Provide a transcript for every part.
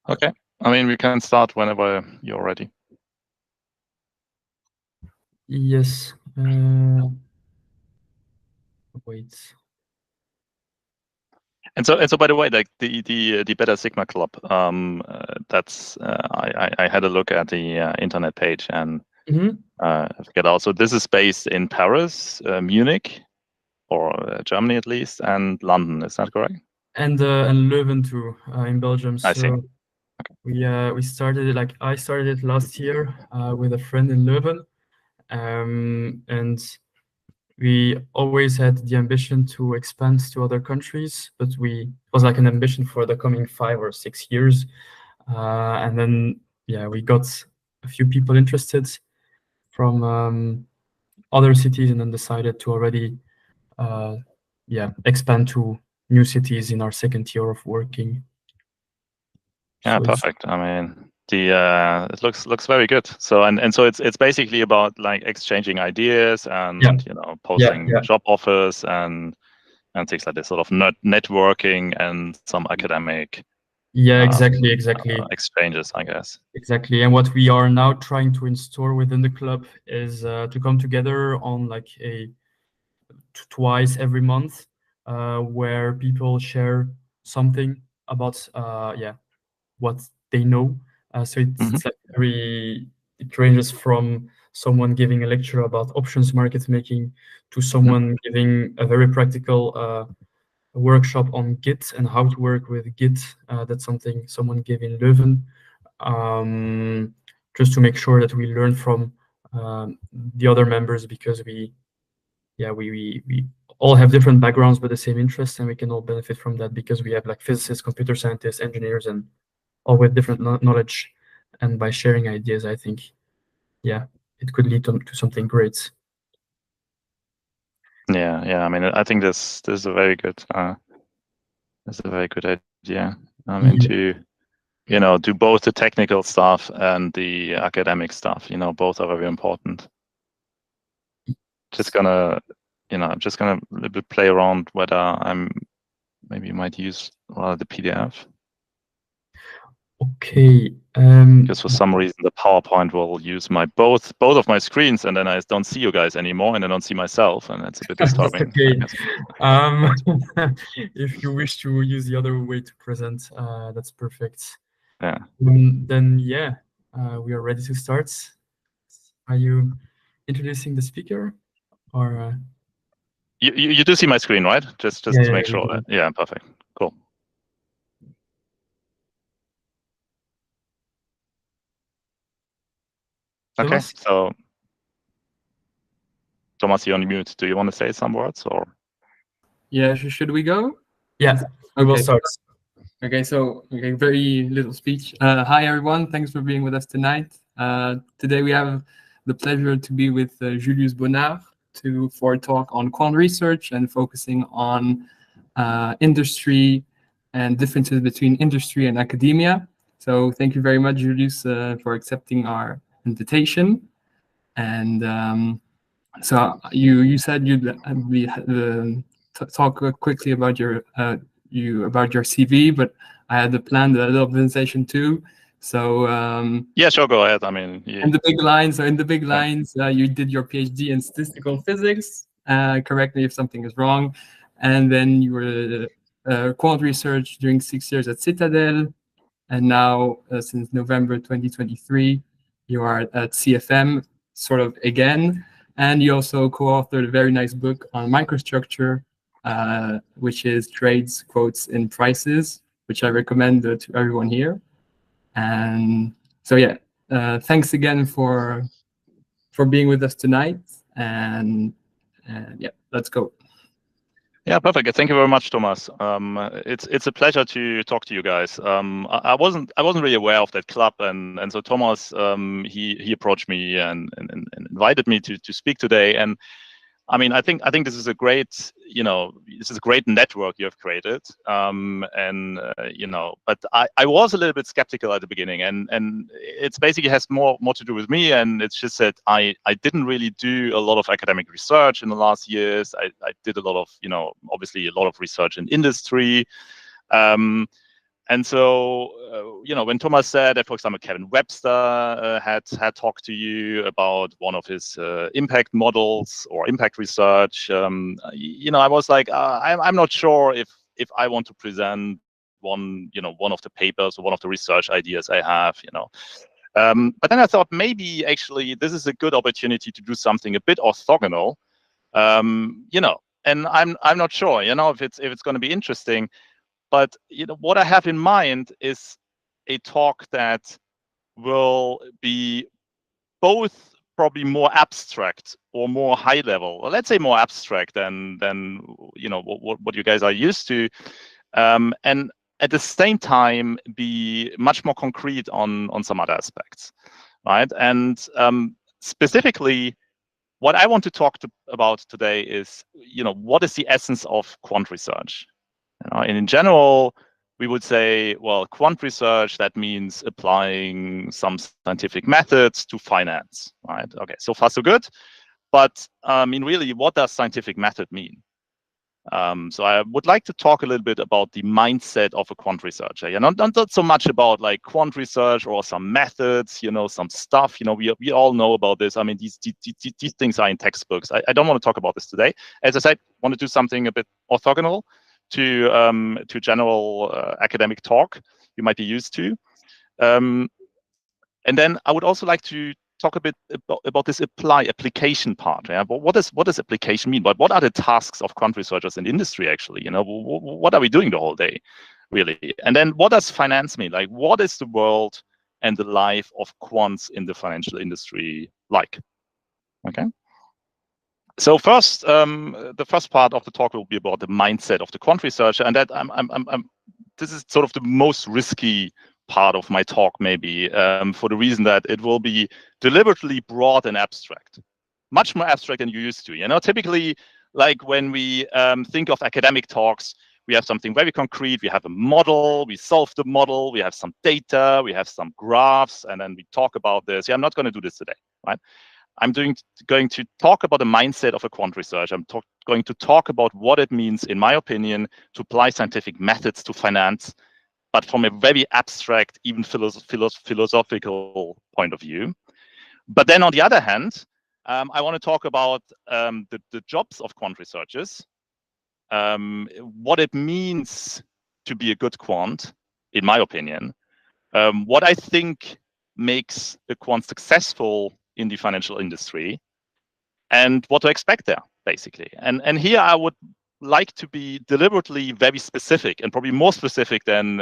Okay. I mean, we can start whenever you're ready. Yes. Wait. And so, by the way, like the Beta Sigma Club, that's I had a look at the internet page, and I forget also this is based in Paris, Munich, or Germany at least, and London. Is that correct? And Leuven too, in Belgium. I see. So we started it, like I started it last year with a friend in Leuven, and we always had the ambition to expand to other countries, but it was like an ambition for the coming 5 or 6 years. And then, yeah, we got a few people interested from other cities, and then decided to already, expand to new cities in our second year of working. Yeah, So perfect. I mean, the it looks very good. So so it's basically about like exchanging ideas and posting job offers and things like this, sort of networking and some academic exactly. exchanges, I guess. Exactly. And what we are now trying to install within the club is to come together on like twice every month, where people share something about what they know. So it's like it ranges from someone giving a lecture about options market making to someone giving a very practical workshop on Git and how to work with Git. That's something someone gave in Leuven, just to make sure that we learn from the other members, because we all have different backgrounds but the same interests, and we can all benefit from that because we have like physicists, computer scientists, engineers, and all with different knowledge. And by sharing ideas, I think, it could lead to something great. Yeah. I mean, I think this is a very good idea. To do both the technical stuff and the academic stuff. Both are very important. I'm just gonna a little bit play around whether maybe you might use the PDF. Okay. Because for some reason the PowerPoint will use both of my screens, and then I don't see you guys anymore, and I don't see myself, and it's a bit disturbing. That's okay. If you wish to use the other way to present, that's perfect. Yeah. Then we are ready to start. Are you introducing the speaker, or? You do see my screen, right? Just to make sure that. Yeah, perfect. Cool. Okay, so Thomas, you're on mute. Do you want to say some words, or? Yeah, should we go? Yeah, we will start. Okay, very little speech. Hi, everyone. Thanks for being with us tonight. Today we have the pleasure to be with Julius Bonart for a talk on quant research and focusing on industry and differences between industry and academia. So thank you very much, Julius, for accepting our invitation. And so you said you'd talk quickly about your CV, but I had planned a little presentation too. So yeah, sure, go ahead. I mean, in the big lines, you did your PhD in statistical physics. Correct me if something is wrong. And then you were quant research during 6 years at Citadel, and now since November 2023, you are at CFM, sort of again. And you also co-authored a very nice book on microstructure, which is trades, quotes, and prices, which I recommend to everyone here. And so, thanks again for being with us tonight. And let's go. Yeah, perfect. Thank you very much, Thomas. It's a pleasure to talk to you guys. I wasn't really aware of that club, and so Thomas he approached me and invited me to speak today. And I mean, I think this is a great network you have created. But I was a little bit skeptical at the beginning, and it's basically has more to do with me. And it's just that I didn't really do a lot of academic research in the last years. I did a lot of, obviously a lot of research in industry. And so, when Thomas said that, for example, Kevin Webster had talked to you about one of his impact models or impact research, I was like, I'm not sure if I want to present one of the papers or one of the research ideas I have, But then I thought maybe actually this is a good opportunity to do something a bit orthogonal, and I'm not sure, if it's going to be interesting. But what I have in mind is a talk that will be both probably more abstract or more high level, or let's say more abstract than what you guys are used to, and at the same time be much more concrete on some other aspects, right? And specifically, what I want to talk about today is what is the essence of quant research. And in general, we would say, well, quant research, that means applying some scientific methods to finance, right? Okay, so far so good. But really, what does scientific method mean? So I would like to talk a little bit about the mindset of a quant researcher. Not so much about like quant research or some methods, some stuff. We all know about this. I mean, these things are in textbooks. I don't want to talk about this today. As I said, I want to do something a bit orthogonal to general academic talk you might be used to. And then I would also like to talk a bit about this application part. Yeah? But what does application mean? But what are the tasks of quant researchers in industry actually? What are we doing the whole day, really? And then what does finance mean? Like, what is the world and the life of quants in the financial industry like? Okay. So first, the first part of the talk will be about the mindset of the quant researcher, and that this is sort of the most risky part of my talk, maybe, for the reason that it will be deliberately broad and abstract, much more abstract than you used to. Typically, like when we think of academic talks, we have something very concrete. We have a model, we solve the model, we have some data, we have some graphs, and then we talk about this. Yeah, I'm not going to do this today, right? I'm going to talk about the mindset of a quant researcher. I'm going to talk about what it means, in my opinion, to apply scientific methods to finance, but from a very abstract, even philosophical point of view. But then on the other hand, I want to talk about the jobs of quant researchers, what it means to be a good quant, in my opinion, what I think makes a quant successful in the financial industry, and what to expect there, basically. And here I would like to be deliberately very specific, and probably more specific than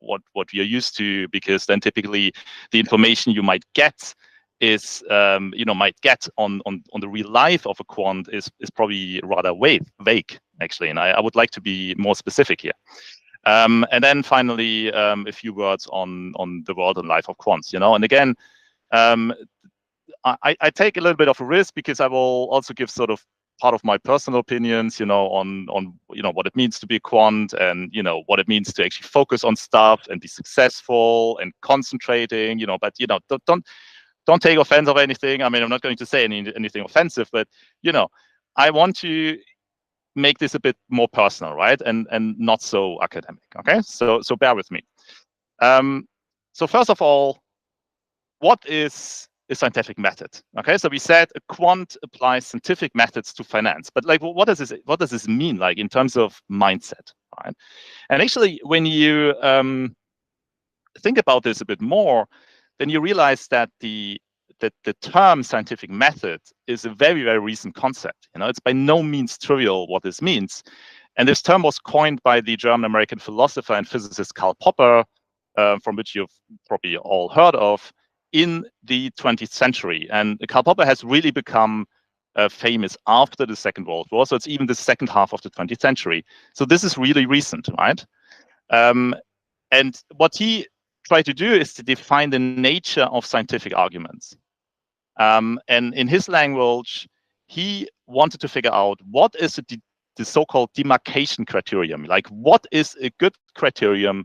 what we are used to, because then typically the information you might get is might get on the real life of a quant is probably rather vague actually, and I would like to be more specific here. And then finally, a few words on the world and life of quants. And again, I take a little bit of a risk, because I will also give sort of part of my personal opinions, on what it means to be a quant, and what it means to actually focus on stuff and be successful and concentrating. But don't take offense of anything. I mean, I'm not going to say anything offensive, but I want to make this a bit more personal, right? And not so academic. Okay, so bear with me. So first of all, what is a scientific method? Okay, so we said a quant applies scientific methods to finance, but like, what does this mean, like in terms of mindset, right? And actually, when you think about this a bit more, then you realize that the term scientific method is a very, very recent concept. It's by no means trivial what this means. And this term was coined by the German-American philosopher and physicist Karl Popper, from which you've probably all heard of, in the 20th century. And Karl Popper has really become famous after the Second World War. So it's even the second half of the 20th century. So this is really recent, right? And what he tried to do is to define the nature of scientific arguments. And in his language, he wanted to figure out what is the so-called demarcation criterion. Like, what is a good criterion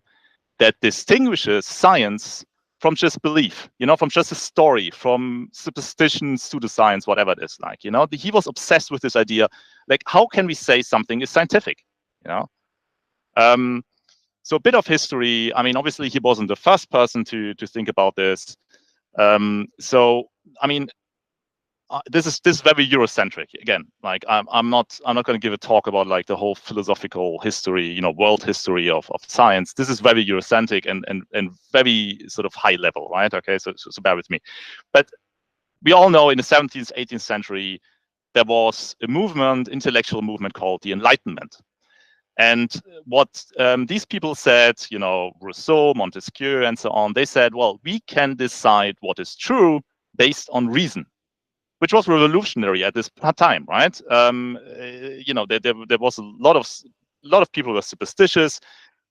that distinguishes science from just belief, from just a story, from superstition, pseudoscience, whatever it is. Like, he was obsessed with this idea. Like, how can we say something is scientific? So a bit of history. I mean, obviously he wasn't the first person to think about this. So I mean, this is very Eurocentric. Again, like I'm not going to give a talk about like the whole philosophical history, world history of science. This is very Eurocentric and very sort of high level, right? Okay, so bear with me. But we all know in the 17th, 18th century, there was a movement, intellectual movement called the Enlightenment. And what these people said, Rousseau, Montesquieu, and so on, they said, well, we can decide what is true based on reason, which was revolutionary at this time, right? There was a lot of people were superstitious.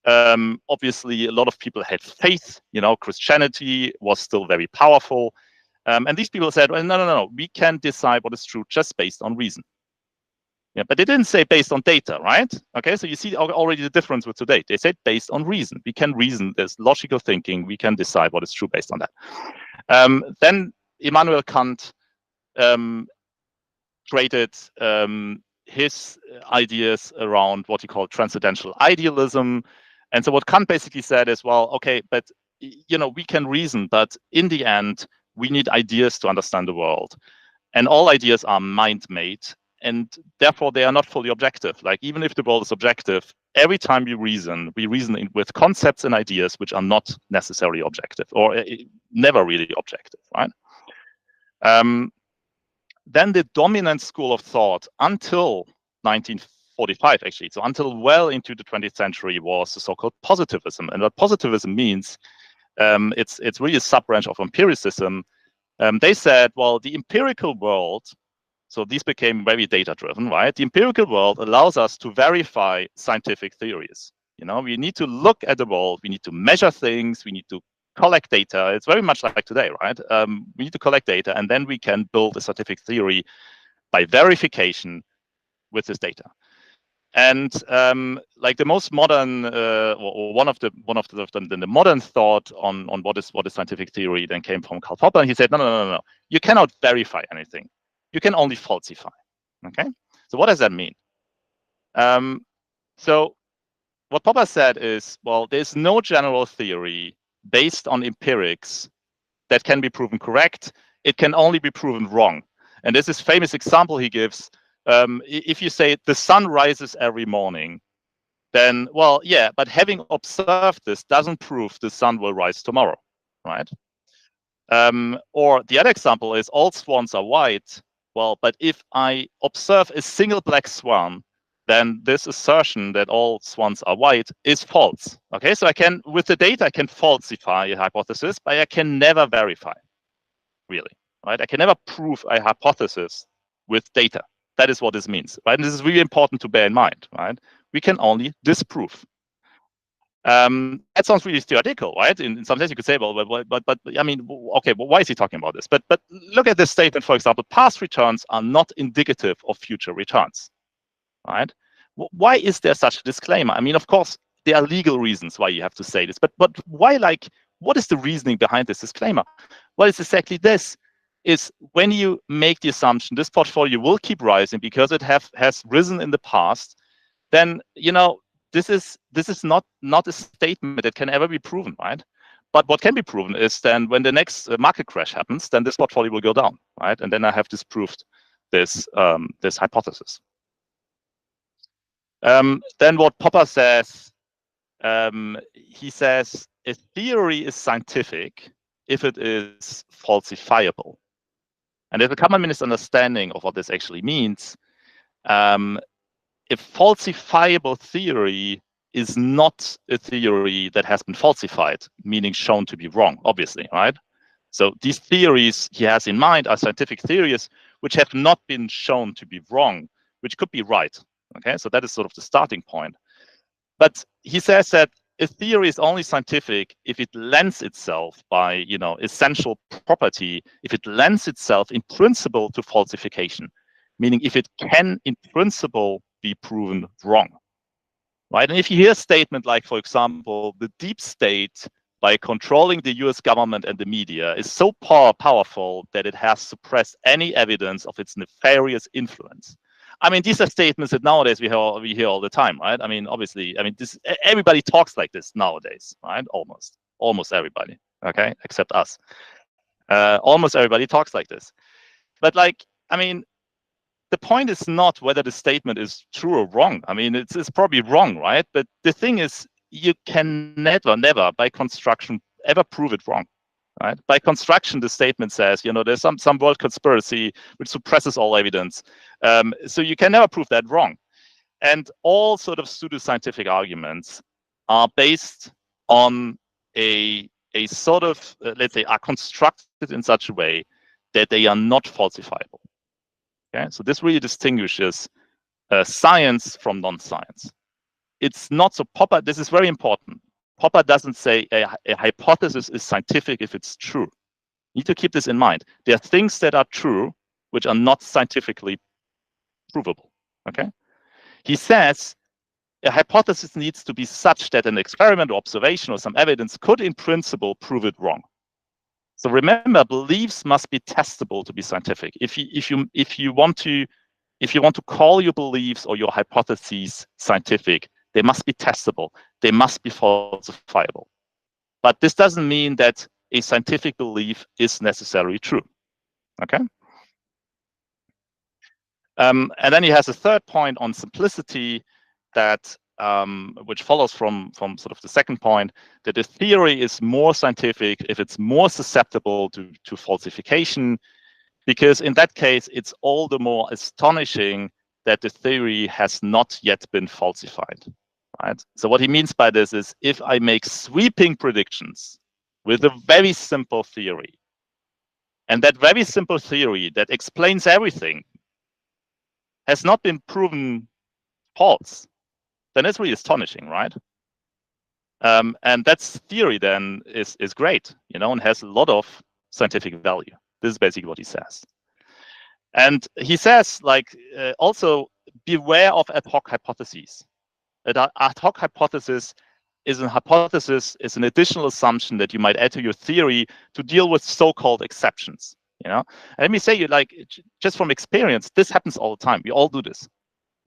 Obviously, a lot of people had faith. Christianity was still very powerful. And these people said, well, no, we can decide what is true just based on reason. Yeah, but they didn't say based on data, right? Okay, so you see already the difference with today. They said based on reason. We can reason. There's logical thinking. We can decide what is true based on that. Then Immanuel Kant created his ideas around what he called transcendental idealism. And so what Kant basically said is, well, okay, but we can reason, but in the end, we need ideas to understand the world. And all ideas are mind-made, and therefore they are not fully objective. Like even if the world is objective, every time we reason with concepts and ideas which are not necessarily objective or never really objective, right? Then the dominant school of thought until 1945, actually, so until well into the 20th century, was the so-called positivism. And what positivism means, it's really a sub-branch of empiricism. They said, well, the empirical world, so these became very data-driven, right? The empirical world allows us to verify scientific theories. We need to look at the world, we need to measure things, we need to collect data. It's very much like today, right? We need to collect data, and then we can build a scientific theory by verification with this data. And like the most modern, or one of the modern thought on what is scientific theory then came from Karl Popper, and he said, no, you cannot verify anything. You can only falsify. Okay, so what does that mean? So what Popper said is, well, there's no general theory based on empirics that can be proven correct. It can only be proven wrong. And there's this famous example he gives. If you say the sun rises every morning, then, well, yeah, but having observed this doesn't prove the sun will rise tomorrow, right? Or the other example is all swans are white. Well, but if I observe a single black swan, then this assertion that all swans are white is false. Okay, so with the data, I can falsify a hypothesis, but I can never verify, really, right? I can never prove a hypothesis with data. That is what this means, right? And this is really important to bear in mind, right? We can only disprove. That sounds really theoretical, right? In some sense, you could say, well, but I mean, okay, well, why is he talking about this? But look at this statement, for example, past returns are not indicative of future returns, right? Why is there such a disclaimer? I mean, of course, there are legal reasons why you have to say this, but why, like, what is the reasoning behind this disclaimer? Well, it's exactly this. Is when you make the assumption this portfolio will keep rising because it has risen in the past, then, this is not a statement that can ever be proven, right? But what can be proven is then when the next market crash happens, then this portfolio will go down, right? And then I have disproved this hypothesis. Then what Popper says, he says a theory is scientific if it is falsifiable. And there's a common misunderstanding of what this actually means. A falsifiable theory is not a theory that has been falsified, meaning shown to be wrong, obviously, right? So these theories he has in mind are scientific theories which have not been shown to be wrong, which could be right, okay? So that is sort of the starting point. But he says that a theory is only scientific if it lends itself by, essential property, if it lends itself in principle to falsification, meaning if it can in principle be proven wrong, right? And if you hear a statement like, for example, the deep state, by controlling the US government and the media, is so powerful that it has suppressed any evidence of its nefarious influence. I mean, these are statements that nowadays we hear all the time, right? I mean, obviously, I mean, everybody talks like this nowadays, right? Almost everybody, okay, except us. Almost everybody talks like this. But like, I mean, the point is not whether the statement is true or wrong. I mean, it's probably wrong, right? But the thing is, you can never by construction ever prove it wrong. Right? By construction, the statement says, you know, there's some world conspiracy which suppresses all evidence. So you can never prove that wrong. And all sort of pseudoscientific arguments are based on a sort of, let's say, are constructed in such a way that they are not falsifiable. Okay, so this really distinguishes science from non-science. It's not so Popper. This is very important. Popper doesn't say a hypothesis is scientific if it's true. You need to keep this in mind. There are things that are true which are not scientifically provable. Okay, he says a hypothesis needs to be such that an experiment or observation or some evidence could, in principle, prove it wrong. So remember, beliefs must be testable to be scientific. If you want to call your beliefs or your hypotheses scientific, they must be testable. They must be falsifiable. But this doesn't mean that a scientific belief is necessarily true. Okay. And then he has a third point on simplicity that which follows from sort of the second point, that the theory is more scientific if it's more susceptible to falsification, because in that case, it's all the more astonishing that the theory has not yet been falsified. Right? So what he means by this is, if I make sweeping predictions with a very simple theory, and that very simple theory that explains everything has not been proven false, then it's really astonishing, right? And that theory then is great, you know, and has a lot of scientific value. This is basically what he says. And he says, like, also beware of ad hoc hypotheses. An ad hoc hypothesis is an additional assumption that you might add to your theory to deal with so-called exceptions. You know, and let me say, you like, just from experience, this happens all the time. We all do this.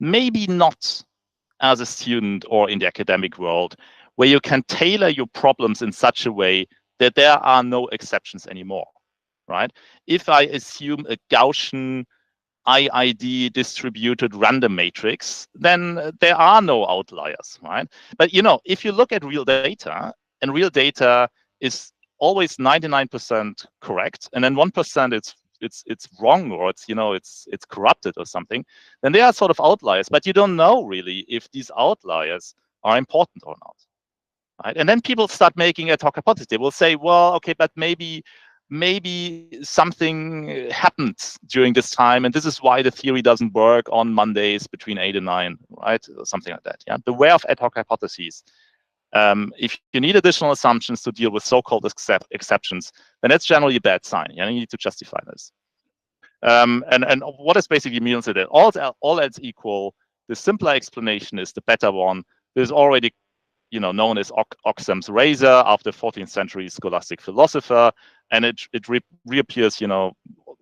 Maybe not as a student or in the academic world, where you can tailor your problems in such a way that there are no exceptions anymore, right? If I assume a Gaussian IID distributed random matrix, then there are no outliers, right? But you know, if you look at real data, and real data is always 99% correct, and then 1% it's wrong, or it's, you know, it's corrupted or something, then they are sort of outliers. But you don't know really if these outliers are important or not, right? And then people start making ad hoc hypotheses. They will say, well, okay, but maybe something happened during this time, and this is why the theory doesn't work on Mondays between 8 and 9, right? Or something like that. Yeah. Beware of ad hoc hypotheses. If you need additional assumptions to deal with so-called exceptions, then that's generally a bad sign. You need to justify this. And what this basically means is that all else equal, the simpler explanation is the better one. There's already, you know, known as Occam's razor after 14th century scholastic philosopher, and it reappears, you know,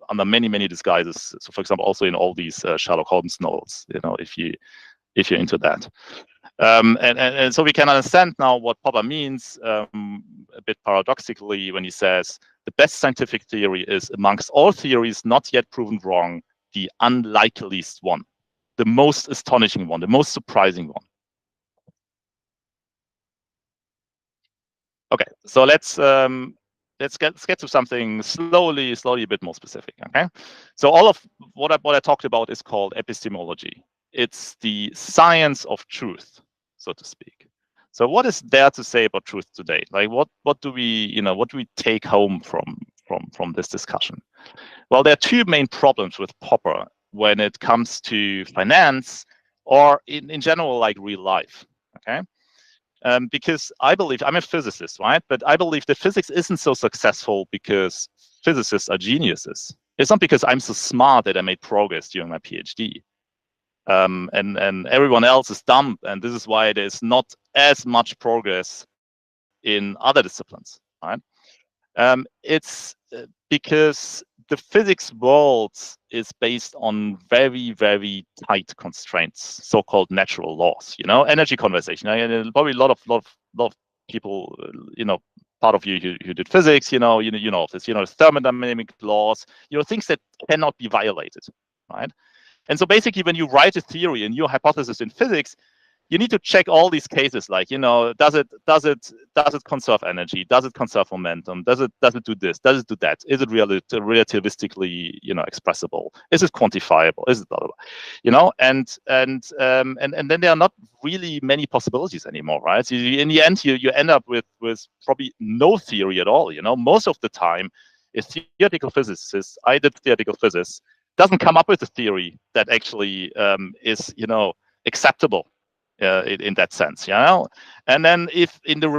under many disguises. So, for example, also in all these Sherlock Holmes novels, you know, if you're into that. And so we can understand now what Popper means a bit paradoxically when he says the best scientific theory is, amongst all theories not yet proven wrong, the unlikeliest one, the most astonishing one, the most surprising one. Okay, so let's get to something slowly a bit more specific. Okay, so all of what I talked about is called epistemology. It's the science of truth, so to speak. So what is there to say about truth today? Like, what do we take home from this discussion? Well, there are two main problems with Popper when it comes to finance, or in general, like real life. Okay. Because I believe, I'm a physicist, right? But I believe that physics isn't so successful because physicists are geniuses. It's not because I'm so smart that I made progress during my PhD. And everyone else is dumb, and this is why there's not as much progress in other disciplines, right? It's because the physics world is based on very, very tight constraints, so-called natural laws. You know, energy conservation. And probably a lot of people, you know, part of you who did physics, you know this, you know, thermodynamic laws, you know, things that cannot be violated, right? And so basically, when you write a theory and your hypothesis in physics, you need to check all these cases, like, you know, does it conserve energy? Does it conserve momentum? Does it do this? Does it do that? Is it relativistically, you know, expressible? Is it quantifiable? Is it blah, blah, blah? You know, and then there are not really many possibilities anymore, right? So in the end, you end up with probably no theory at all. You know, most of the time, a theoretical physicist, I did theoretical physics, doesn't come up with a theory that actually is, you know, acceptable. In that sense, you know, and then if in the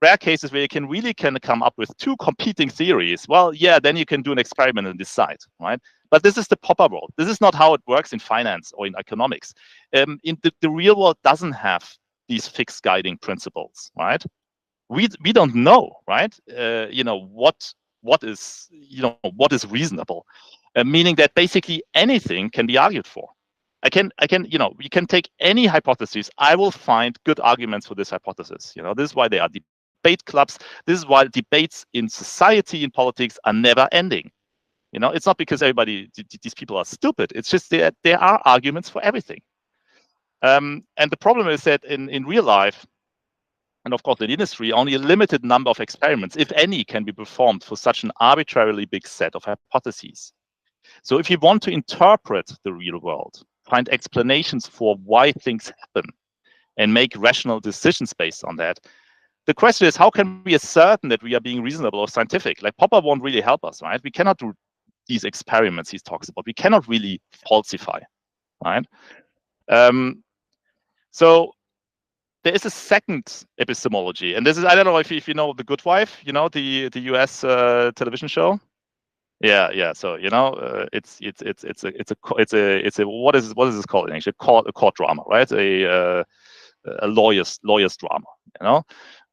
rare cases where you can come up with two competing theories, well, yeah, then you can do an experiment and decide, right? But this is the Popper world. This is not how it works in finance or in economics. In the real world doesn't have these fixed guiding principles, right? We don't know, right? You know, what is, you know, what is reasonable, meaning that basically anything can be argued for. I can, you know, you can take any hypothesis. I will find good arguments for this hypothesis. You know, this is why there are debate clubs. This is why debates in society, in politics, are never ending. You know, it's not because these people are stupid. It's just there are arguments for everything. And the problem is that in real life, and of course in industry, only a limited number of experiments, if any, can be performed for such an arbitrarily big set of hypotheses. So if you want to interpret the real world, find explanations for why things happen, and make rational decisions based on that, the question is, how can we ascertain that we are being reasonable or scientific? Like, Popper won't really help us, right? We cannot do these experiments he talks about. We cannot really falsify, right? So there is a second epistemology, and this is, I don't know if you know The Good Wife, you know, the US television show. Yeah. So, you know, it's a what is this called in English? A court drama, right? A lawyer's drama, you know.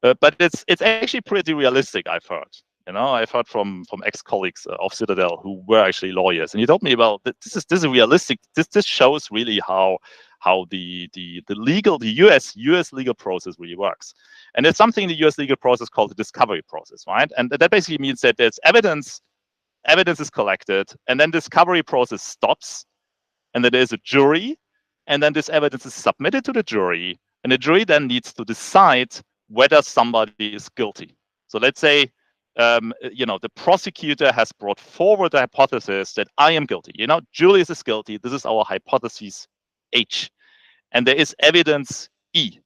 But it's actually pretty realistic, I've heard. You know, I've heard from ex-colleagues of Citadel who were actually lawyers, and he told me, well, this is realistic. This shows really how the US legal process really works. And there's something in the US legal process called the discovery process, right? And that basically means that there's evidence is collected, and then discovery process stops, and then there's a jury, and then this evidence is submitted to the jury, and the jury then needs to decide whether somebody is guilty. So let's say, you know, the prosecutor has brought forward the hypothesis that I am guilty. You know, Julius is guilty. This is our hypothesis H, and there is evidence E.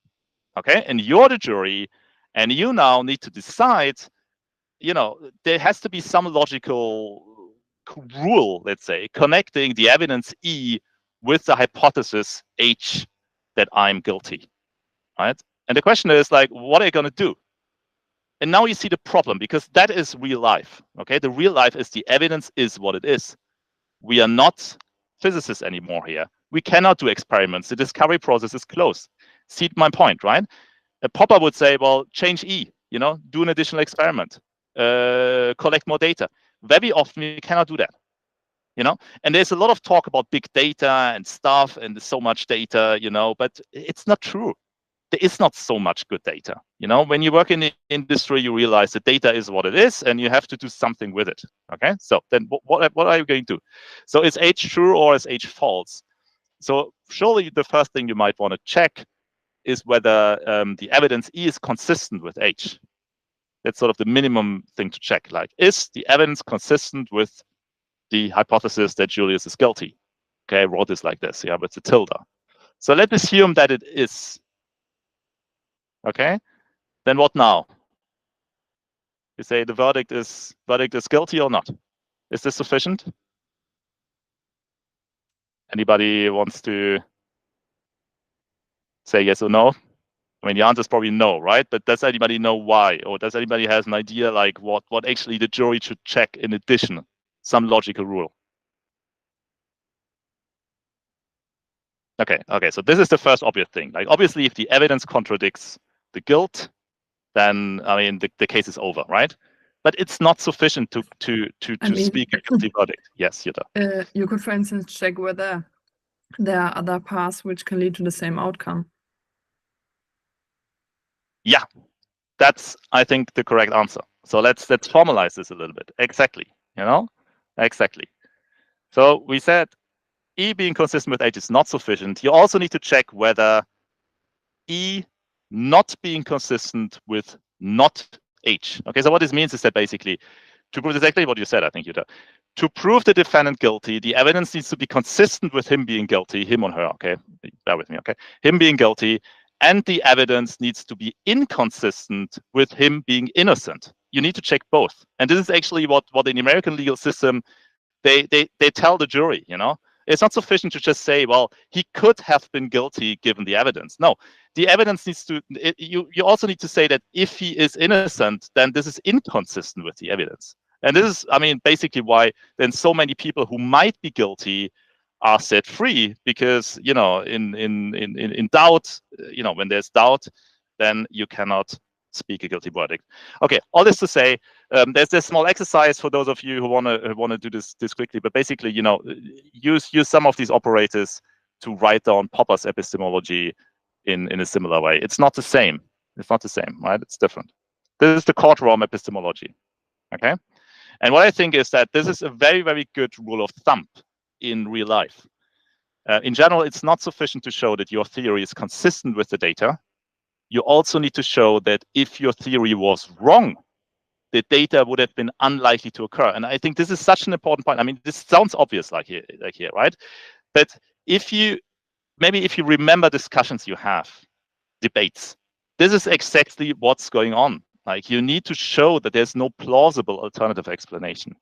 Okay, and you're the jury, and you now need to decide. You know, there has to be some logical rule, let's say, connecting the evidence E with the hypothesis H that I'm guilty, right? And the question is, like, what are you going to do? And now you see the problem, because that is real life, okay? The real life is the evidence is what it is. We are not physicists anymore here. We cannot do experiments. The discovery process is closed. See my point, right? A Popper would say, well, change E, you know, do an additional experiment. Collect more data. Very often we cannot do that, you know, and there's a lot of talk about big data and stuff, and there's so much data, you know, but it's not true. There is not so much good data, you know. When you work in the industry, you realize the data is what it is, and you have to do something with it. Okay, so then what are you going to do? So is H true or is H false? So surely the first thing you might want to check is whether the evidence E is consistent with H. That's sort of the minimum thing to check. Like, is the evidence consistent with the hypothesis that Julius is guilty? Okay, I wrote this like this, yeah, with the tilde. So let's assume that it is. Okay, then what now? You say the verdict is guilty or not? Is this sufficient? Anybody wants to say yes or no? I mean, the answer is probably no, right? But does anybody know why? Or does anybody has an idea, like, what actually the jury should check in addition? Some logical rule. Okay, so this is the first obvious thing. Like, obviously, if the evidence contradicts the guilt, then, I mean, the case is over, right? but it's not sufficient to speak a guilty verdict. Yes, Jutta. You could, for instance, check whether there are other paths which can lead to the same outcome. Yeah, that's, I think, the correct answer. So let's formalize this a little bit. Exactly, exactly. So we said E being consistent with H is not sufficient. You also need to check whether E not being consistent with not H. Okay, so what this means is that basically, to prove exactly what you said, I think, Jutta, to prove the defendant guilty, the evidence needs to be consistent with him being guilty, him or her, okay? Bear with me, okay? Him being guilty, and the evidence needs to be inconsistent with him being innocent. You need to check both. And this is actually what in the American legal system, they tell the jury, It's not sufficient to just say, well, he could have been guilty given the evidence. No, the evidence needs to, you also need to say that if he is innocent, then this is inconsistent with the evidence. And this is, I mean, basically why then so many people who might be guilty are set free, because, in doubt, when there's doubt, then you cannot speak a guilty verdict. Okay, all this to say, there's this small exercise for those of you who want to do this quickly, but basically, use some of these operators to write down Popper's epistemology in a similar way. It's not the same. It's not the same, right? It's different. This is the courtroom epistemology. Okay, and what I think is that this is a very, very good rule of thumb in real life. In general, it's not sufficient to show that your theory is consistent with the data. You also need to show that if your theory was wrong, the data would have been unlikely to occur. And I think this is such an important point. I mean, this sounds obvious like here, right? But if you remember discussions you have, debates, this is exactly what's going on. Like, you need to show that there's no plausible alternative explanation.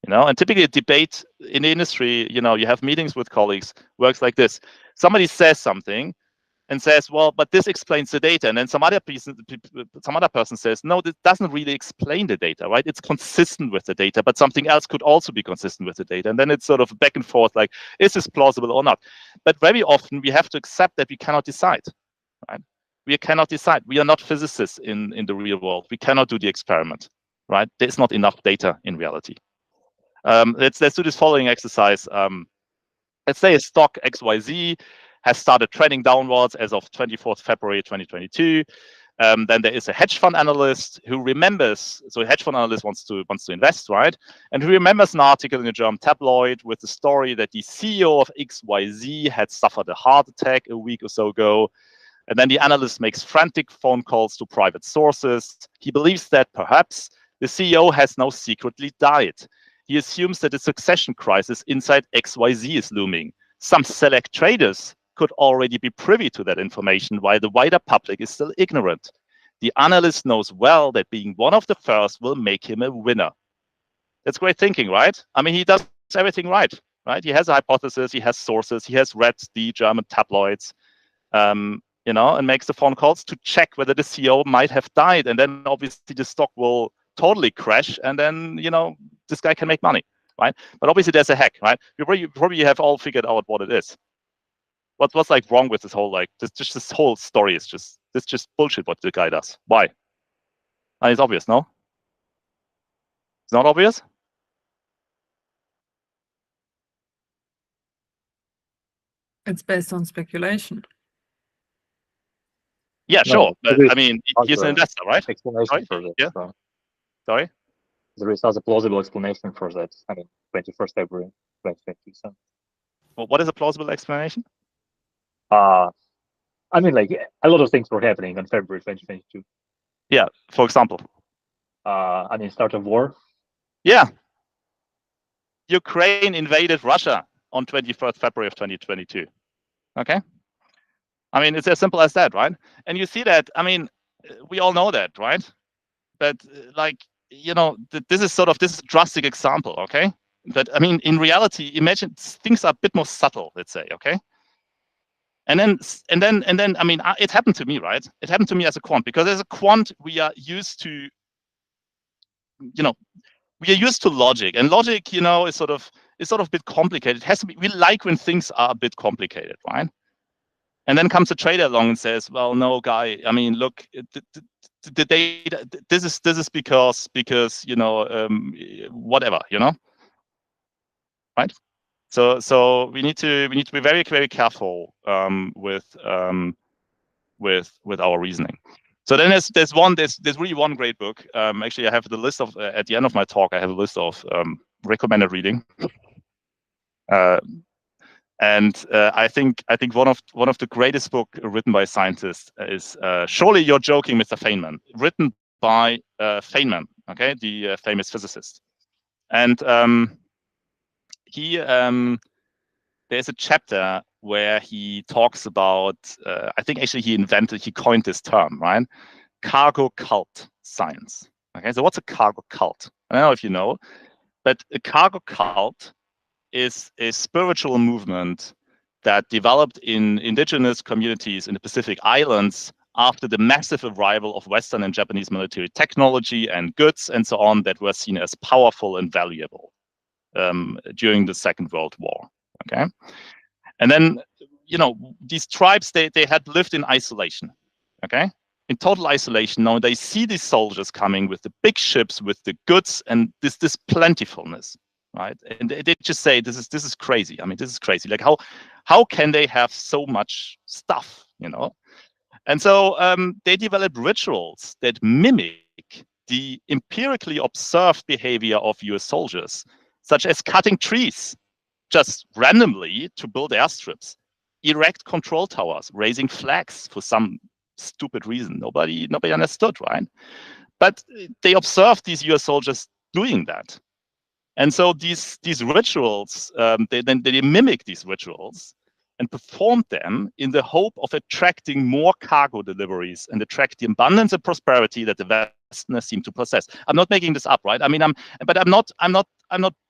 And typically a debate in the industry, you have meetings with colleagues, works like this. Somebody says something and says, well, but this explains the data. And then some other person says, no, this doesn't really explain the data, right? It's consistent with the data, but something else could also be consistent with the data. And then it's sort of back and forth, like, is this plausible or not? But very often we have to accept that we cannot decide, right? We cannot decide. We are not physicists in the real world. We cannot do the experiment, right? There's not enough data in reality. Let's do this following exercise. Let's say a stock XYZ has started trending downwards as of 24th February 2022. Then there is a hedge fund analyst who remembers. So a hedge fund analyst wants to invest, right? And who remembers an article in a German tabloid with the story that the CEO of XYZ had suffered a heart attack a week or so ago. And then the analyst makes frantic phone calls to private sources. He believes that perhaps the CEO has now secretly died. He assumes that a succession crisis inside XYZ is looming. Some select traders could already be privy to that information, while the wider public is still ignorant. The analyst knows well that being one of the first will make him a winner. That's great thinking, right? I mean, he does everything right? He has a hypothesis, he has sources, he has read the German tabloids, and makes the phone calls to check whether the CEO might have died. And then obviously the stock will totally crash, and then, this guy can make money, right? But obviously there's a hack, right? You probably have all figured out what it is. What's like wrong with this whole, like, this whole story is just bullshit what the guy does. Why? It's obvious, no? It's not obvious? It's based on speculation. Yeah, No, sure. But there I mean, he's an investor, right? Explanation Sorry? for that. Yeah. So Sorry? there is also a plausible explanation for that. I mean, 21st February 2022. So. Well, what is a plausible explanation? I mean, like, a lot of things were happening on February 2022. Yeah, for example. I mean, start of war. Yeah. Ukraine invaded Russia on 21st February of 2022. Okay? I mean, it's as simple as that, right? And you see that, I mean, we all know that, right? But like, this is a drastic example, okay? But I mean, in reality, imagine things are a bit more subtle, let's say, okay? And then, I mean, it happened to me, right? It happened to me as a quant, because as a quant, we are used to, we are used to logic, and logic, is sort of a bit complicated. It has to be. We like when things are a bit complicated, right? And then comes a trader along and says, "Well, no, guy. I mean, look, the data. This is because whatever, right? So we need to be very, very careful with our reasoning. So then there's really one great book. Actually, I have the list of at the end of my talk. I have a list of recommended reading. And I think one of the greatest book written by scientists is Surely You're Joking, Mr. Feynman, written by Feynman, okay, the famous physicist. And there's a chapter where he talks about, I think actually he coined this term, right? Cargo cult science. Okay, so what's a cargo cult? I don't know if you know, but a cargo cult is a spiritual movement that developed in indigenous communities in the Pacific Islands after the massive arrival of Western and Japanese military technology and goods and so on that were seen as powerful and valuable during the Second World War. Okay, and then these tribes they had lived in isolation. Okay, in total isolation. Now they see these soldiers coming with the big ships, with the goods, and this plentifulness, right? And they just say, this is crazy. I mean, this is crazy. Like how can they have so much stuff, And so they developed rituals that mimic the empirically observed behavior of US soldiers, such as cutting trees just randomly to build airstrips, erect control towers, raising flags for some stupid reason. Nobody understood, right? But they observed these US soldiers doing that. And so these rituals, they mimic these rituals and performed them in the hope of attracting more cargo deliveries and attract the abundance and prosperity that the Westerners seem to possess. I'm not making this up, right? I mean, I'm not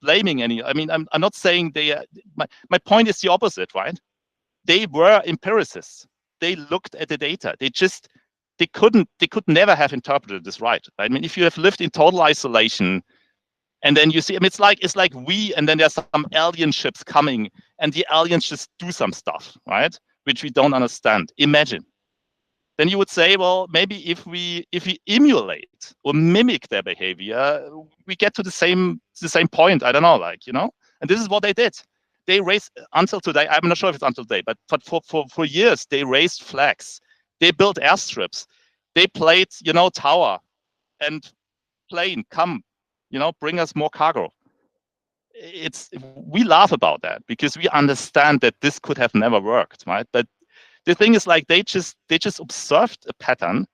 blaming any. I mean, I'm not saying they. My point is the opposite, right? They were empiricists. They looked at the data. They could never have interpreted this right. I mean, if you have lived in total isolation, and then you see, I mean, it's like we, and then there's some alien ships coming, and the aliens just do some stuff, right? Which we don't understand. Imagine. Then you would say, well, maybe if we emulate or mimic their behavior, we get to the same point. I don't know, And this is what they did. They raised until today. I'm not sure if it's until today, but for years they raised flags. They built airstrips. They played, tower and plane come. Bring us more cargo. We laugh about that because we understand that this could have never worked, right? But the thing is, they just observed a pattern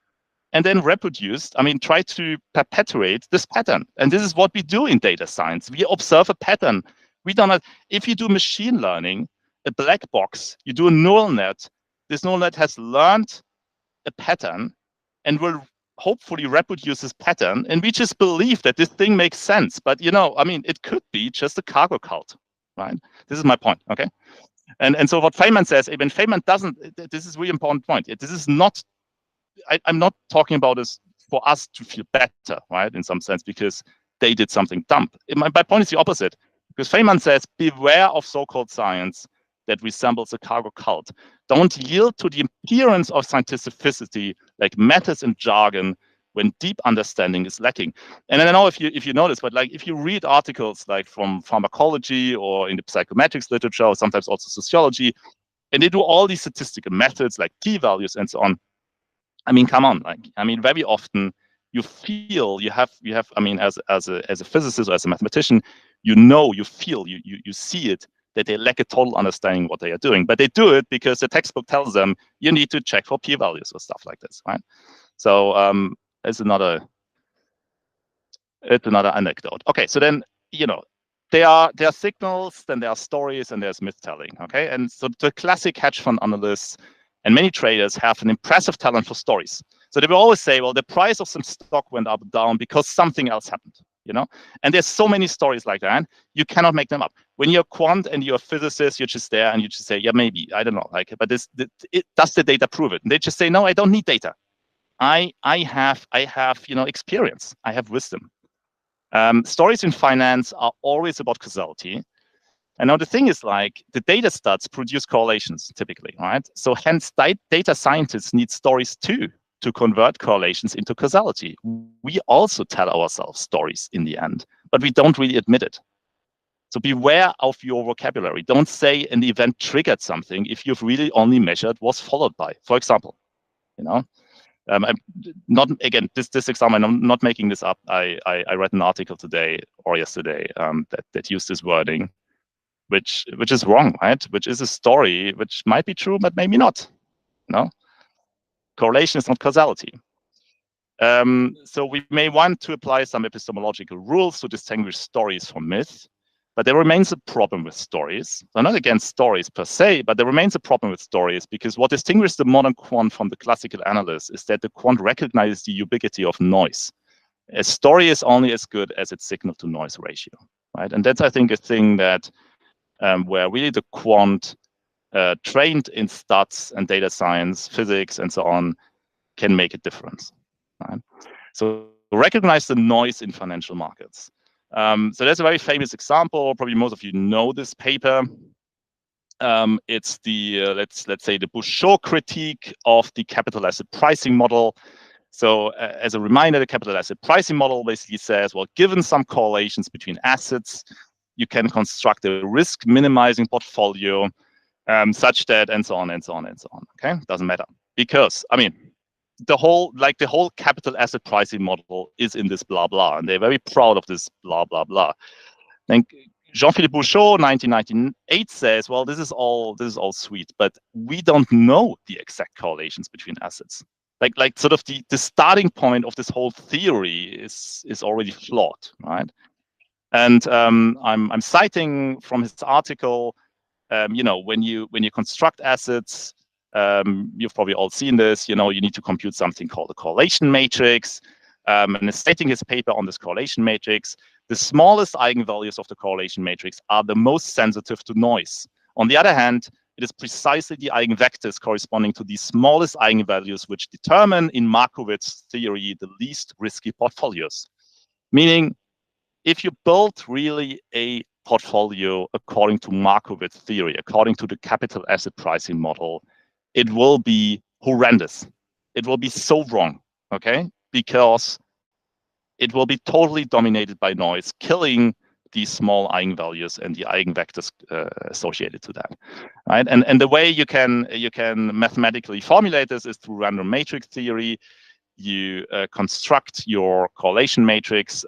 and then reproduced. I mean, try to perpetuate this pattern. And this is what we do in data science. We observe a pattern. If you do machine learning, a black box, you do a neural net. This neural net has learned a pattern and will hopefully reproduce this pattern, and we just believe that this thing makes sense. But I mean, it could be just a cargo cult, right? This is my point, okay? And so what Feynman says, even Feynman doesn't. This is a really important point. This is not. I'm not talking about this for us to feel better, right? In some sense, because they did something dumb. My point is the opposite, because Feynman says, beware of so-called science that resembles a cargo cult. Don't yield to the appearance of scientificity like methods and jargon when deep understanding is lacking. And I don't know if you notice, but if you read articles from pharmacology or in the psychometrics literature, or sometimes also sociology, and they do all these statistical methods like p-values and so on. I mean, come on, very often you feel you have. I mean, as a physicist or as a mathematician, you feel, you see it, that they lack a total understanding of what they are doing. But they do it because the textbook tells them you need to check for p-values or stuff like this, right? So it's another anecdote. Okay, so then there are signals, then there are stories, and there's myth telling. Okay, and so the classic hedge fund analysts and many traders have an impressive talent for stories. So they will always say, well, the price of some stock went up and down because something else happened. And there's so many stories like that. You cannot make them up. When you're a quant and you're a physicist, you're just there and you just say, yeah, maybe, I don't know, but does the data prove it? And they just say, no, I don't need data. I have experience. I have wisdom. Stories in finance are always about causality. And now the thing is, the data studs produce correlations typically, right? So hence data scientists need stories too to convert correlations into causality. We also tell ourselves stories in the end, but we don't really admit it. So beware of your vocabulary. Don't say an event triggered something if you've really only measured what's followed by. For example, I'm not, again, this example, I'm not making this up. I read an article today or yesterday that used this wording, which is wrong, right? Which is a story which might be true, but maybe not. Correlation is not causality. So we may want to apply some epistemological rules to distinguish stories from myths, but there remains a problem with stories. I'm not against stories per se, but there remains a problem with stories because what distinguishes the modern quant from the classical analyst is that the quant recognizes the ubiquity of noise. A story is only as good as its signal to noise ratio, right? And that's, I think, a thing that where really the quant trained in stats and data science, physics, and so on can make a difference. Right? So recognize the noise in financial markets. So there's a very famous example. Probably most of you know this paper. It's the let's say the Bouchot critique of the capital asset pricing model. So as a reminder, the capital asset pricing model basically says, well, given some correlations between assets, you can construct a risk minimizing portfolio such that, and so on, and so on, and so on. Okay, doesn't matter because the whole capital asset pricing model is in this blah blah, and they're very proud of this blah blah blah. And Jean-Philippe Bouchot, 1998, says, well, this is all sweet, but we don't know the exact correlations between assets. Like sort of the starting point of this whole theory is already flawed, right? And I'm citing from his article. When you construct assets, you've probably all seen this. You need to compute something called a correlation matrix. And stating his paper on this correlation matrix, the smallest eigenvalues of the correlation matrix are the most sensitive to noise. On the other hand, it is precisely the eigenvectors corresponding to the smallest eigenvalues which determine, in Markowitz's theory, the least risky portfolios. Meaning, if you build really a portfolio according to Markowitz theory, according to the capital asset pricing model, it will be horrendous. It will be so wrong, okay? Because it will be totally dominated by noise, killing these small eigenvalues and the eigenvectors associated to that, right? And the way you can mathematically formulate this is through random matrix theory. You construct your correlation matrix,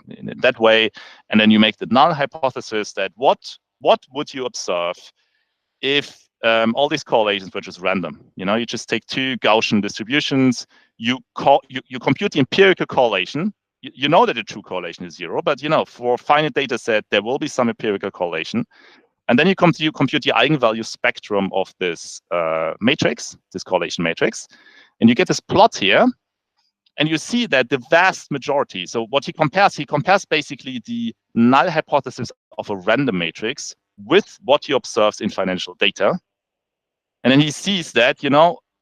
in that way, and then you make the null hypothesis that what would you observe if all these correlations were just random? You just take two Gaussian distributions, you compute the empirical correlation. You know that the true correlation is 0, but for a finite data set there will be some empirical correlation, and then you compute the eigenvalue spectrum of this matrix, this correlation matrix, and you get this plot here. And you see that the vast majority, so what he compares basically the null hypothesis of a random matrix with what he observes in financial data. And then he sees that,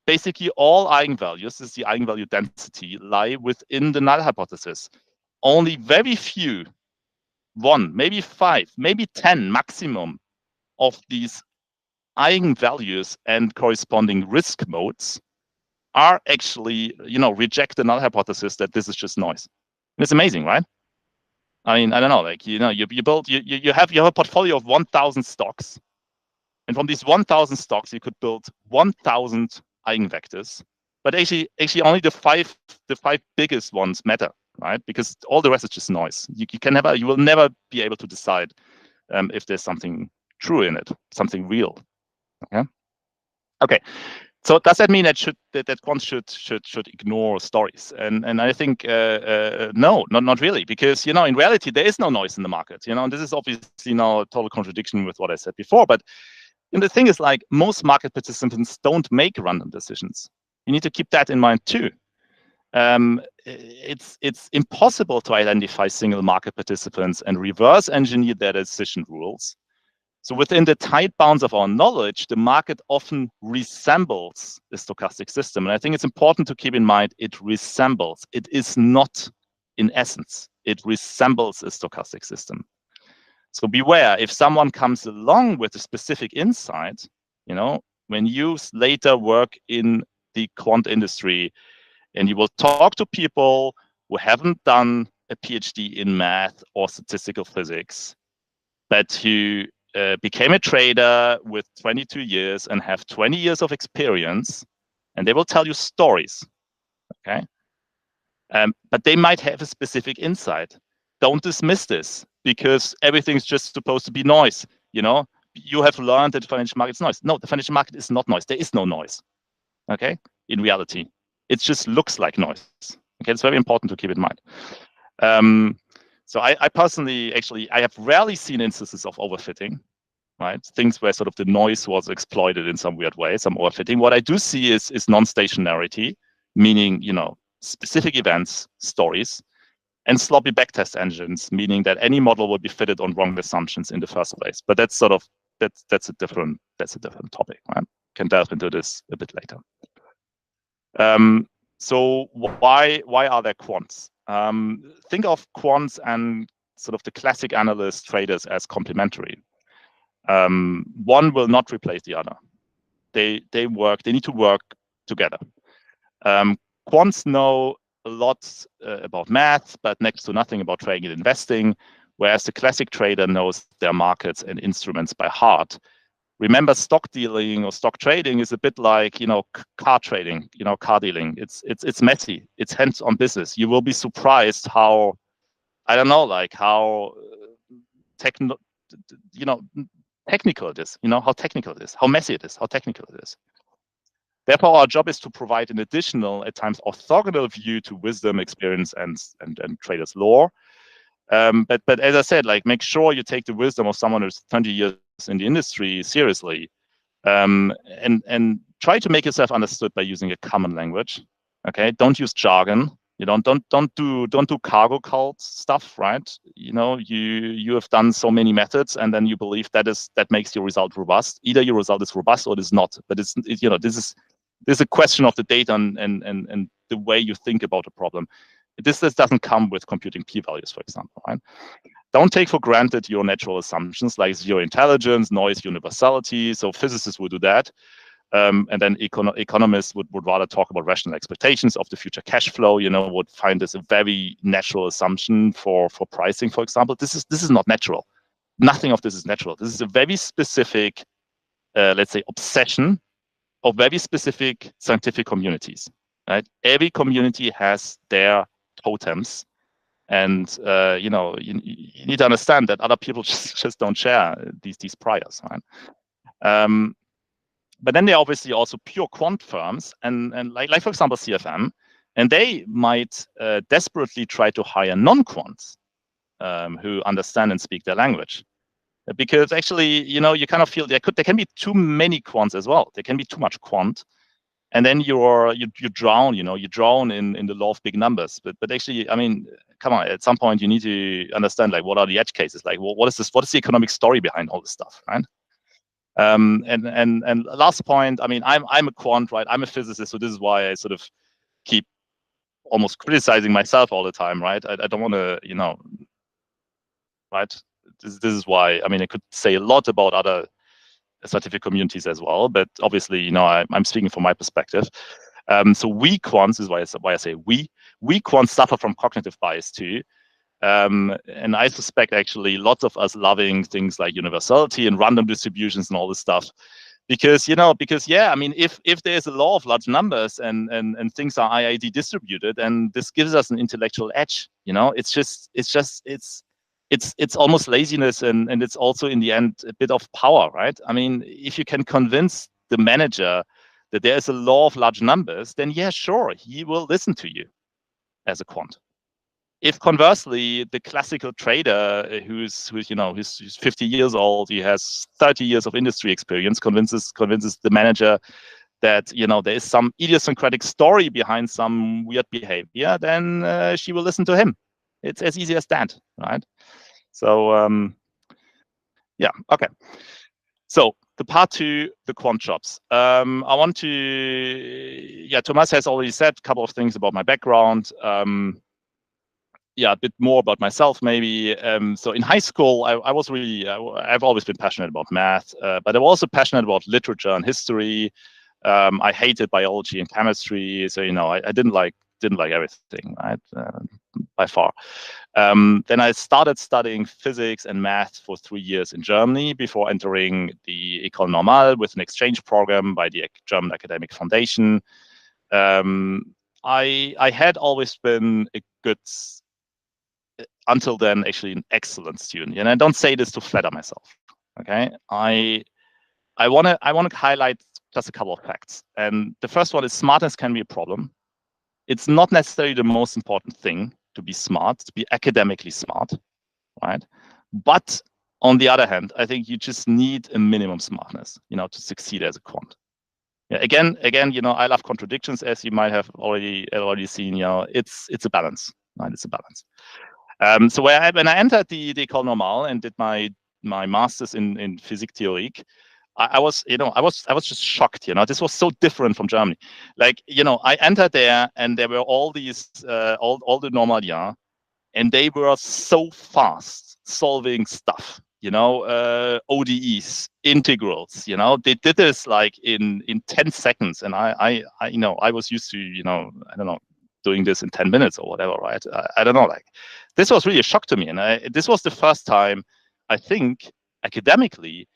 basically all eigenvalues, this is the eigenvalue density, lie within the null hypothesis. Only very few, 1, maybe 5, maybe 10 maximum of these eigenvalues and corresponding risk modes are actually, reject the null hypothesis that this is just noise. And it's amazing, right? I don't know, you have a portfolio of 1,000 stocks, and from these 1,000 stocks you could build 1,000 eigenvectors, but actually only the five biggest ones matter, right? Because all the rest is just noise. You will never be able to decide if there's something true in it, something real. Okay. So does that mean that quant should ignore stories? And I think no, not really, because in reality there is no noise in the market. And this is obviously now a total contradiction with what I said before. But the thing is, like, most market participants don't make random decisions. You need to keep that in mind too. It's impossible to identify single market participants and reverse engineer their decision rules. So within the tight bounds of our knowledge, the market often resembles a stochastic system. And I think it's important to keep in mind it resembles. It is not in essence. It resembles a stochastic system. So beware, if someone comes along with a specific insight, when you later work in the quant industry and you will talk to people who haven't done a PhD in math or statistical physics, but who became a trader with 22 years and have 20 years of experience, and they will tell you stories, okay? But they might have a specific insight. Don't dismiss this because everything's just supposed to be noise, you know? You have learned that the financial market is noise. No, the financial market is not noise. There is no noise, okay? In reality, it just looks like noise. Okay, it's very important to keep in mind. So I personally, actually, I have rarely seen instances of overfitting, right? Things where sort of the noise was exploited in some weird way, some overfitting. What I do see is non-stationarity, meaning, you know, specific events, stories, and sloppy backtest engines, meaning that any model would be fitted on wrong assumptions in the first place. But that's sort of that's a different topic, right? Can delve into this a bit later. So why are there quants? Think of quants and sort of the classic analyst traders as complementary. One will not replace the other. They need to work together. Quants know a lot about math, but next to nothing about trading and investing, whereas the classic trader knows their markets and instruments by heart. Remember, stock dealing or stock trading is a bit like, you know, car trading, you know, car dealing. It's messy. It's hands-on business. You will be surprised how, I don't know, like how technical it is. You know how technical it is, how messy it is, how technical it is. Therefore, our job is to provide an additional, at times orthogonal view to wisdom, experience, and traders' lore. But as I said, like, make sure you take the wisdom of someone who's 20 years in the industry seriously, and try to make yourself understood by using a common language. Okay, don't use jargon. You don't do cargo cult stuff, right? You know, you have done so many methods, and then you believe that makes your result robust. Either your result is robust or it is not. But you know, this is a question of the data and the way you think about the problem. This doesn't come with computing p-values, for example, right? Don't take for granted your natural assumptions like zero intelligence, noise, universality. So physicists will do that. And then economists would rather talk about rational expectations of the future cash flow, you know, would find this a very natural assumption for pricing, for example. This is not natural. Nothing of this is natural. This is a very specific, let's say, obsession of very specific scientific communities, right? Every community has their totems. And you know, you need to understand that other people just don't share these priors, right? But then there are obviously also pure quant firms, and like for example CFM, and they might desperately try to hire non-quants who understand and speak their language, because actually, you know, you kind of feel there can be too many quants as well. There can be too much quant, and then you drown, you know, in the law of big numbers. But actually, I mean, come on, at some point you need to understand, like, what are the edge cases, like what is the economic story behind all this stuff, right? And last point, I mean, I'm a quant, right? I'm a physicist, so this is why I sort of keep almost criticizing myself all the time, right? I don't want to, you know, right? This is why, I mean, I could say a lot about other scientific communities as well, but obviously, you know, I'm speaking from my perspective. So we quants is why I say we quants suffer from cognitive bias too. And I suspect actually lots of us loving things like universality and random distributions and all this stuff, because yeah, I mean, if there's a law of large numbers and things are IID distributed, and this gives us an intellectual edge, you know, it's almost laziness, and it's also in the end a bit of power, right? I mean, if you can convince the manager that there is a law of large numbers, then yeah, sure, he will listen to you as a quant. If conversely, the classical trader who's 50 years old, he has 30 years of industry experience, convinces the manager that, you know, there is some idiosyncratic story behind some weird behavior, then she will listen to him. It's as easy as that, right? So yeah, okay. So the part 2, the quant jobs. I want to, yeah, Thomas has already said a couple of things about my background. Yeah, a bit more about myself, maybe. So in high school, I was really, I've always been passionate about math, but I'm also passionate about literature and history. I hated biology and chemistry, so I didn't like everything, right? By far. Then I started studying physics and math for 3 years in Germany before entering the École Normale with an exchange program by the German Academic Foundation. I had always been a good, until then, actually an excellent student, and I don't say this to flatter myself. Okay, I want to highlight just a couple of facts, and the first one is smartness can be a problem. It's not necessarily the most important thing to be smart, to be academically smart, right? But on the other hand, I think you just need a minimum smartness, to succeed as a quant. Yeah, again, I love contradictions, as you might have already seen. It's a balance, right? It's a balance. So when I entered the École Normale and did my master's in Physik Theorik, I was just shocked. This was so different from Germany. Like, I entered there and there were all these all the Normaliens, and they were so fast solving stuff. ODEs, integrals. They did this like in 10 seconds, and I was used to I don't know, doing this in 10 minutes or whatever, right? I don't know. Like, this was really a shock to me, and this was the first time I think academically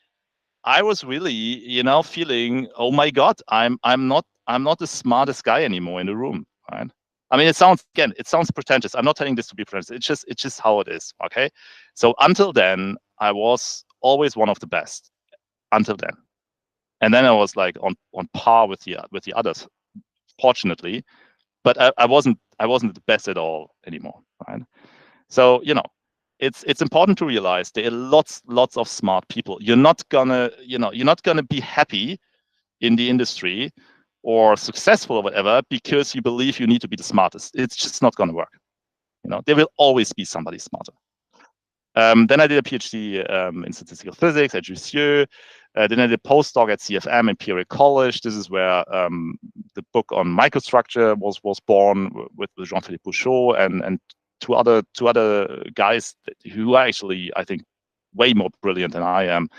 I was really, feeling, oh my God, I'm not the smartest guy anymore in the room, right? I mean, it sounds pretentious. I'm not telling this to be pretentious. It's just how it is. Okay. So until then, I was always one of the best. Until then, and then I was like on par with the others, fortunately. But I wasn't the best at all anymore, right? So it's important to realize there are lots of smart people. You're not gonna be happy in the industry or successful or whatever because you believe you need to be the smartest. It's just not gonna work. There will always be somebody smarter. Then I did a PhD in statistical physics at Jussieu. Then I did a postdoc at CFM Imperial College. This is where the book on microstructure was born with Jean-Philippe Bouchot and two other guys who are actually, I think, way more brilliant than I am.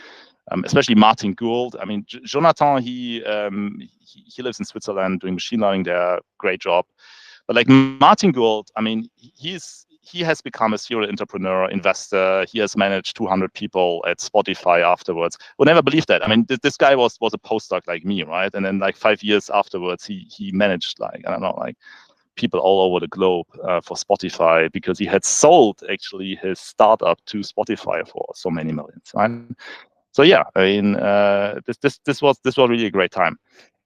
Especially Martin Gould. I mean, Jonathan, he lives in Switzerland doing machine learning there. Great job. But like Martin Gould, I mean, he has become a serial entrepreneur, investor. He has managed 200 people at Spotify afterwards. Would never believe that. I mean, this guy was a postdoc like me, right? And then like 5 years afterwards, he managed like, I don't know, like people all over the globe for Spotify because he had sold actually his startup to Spotify for so many millions, right? So yeah, I mean, this was really a great time.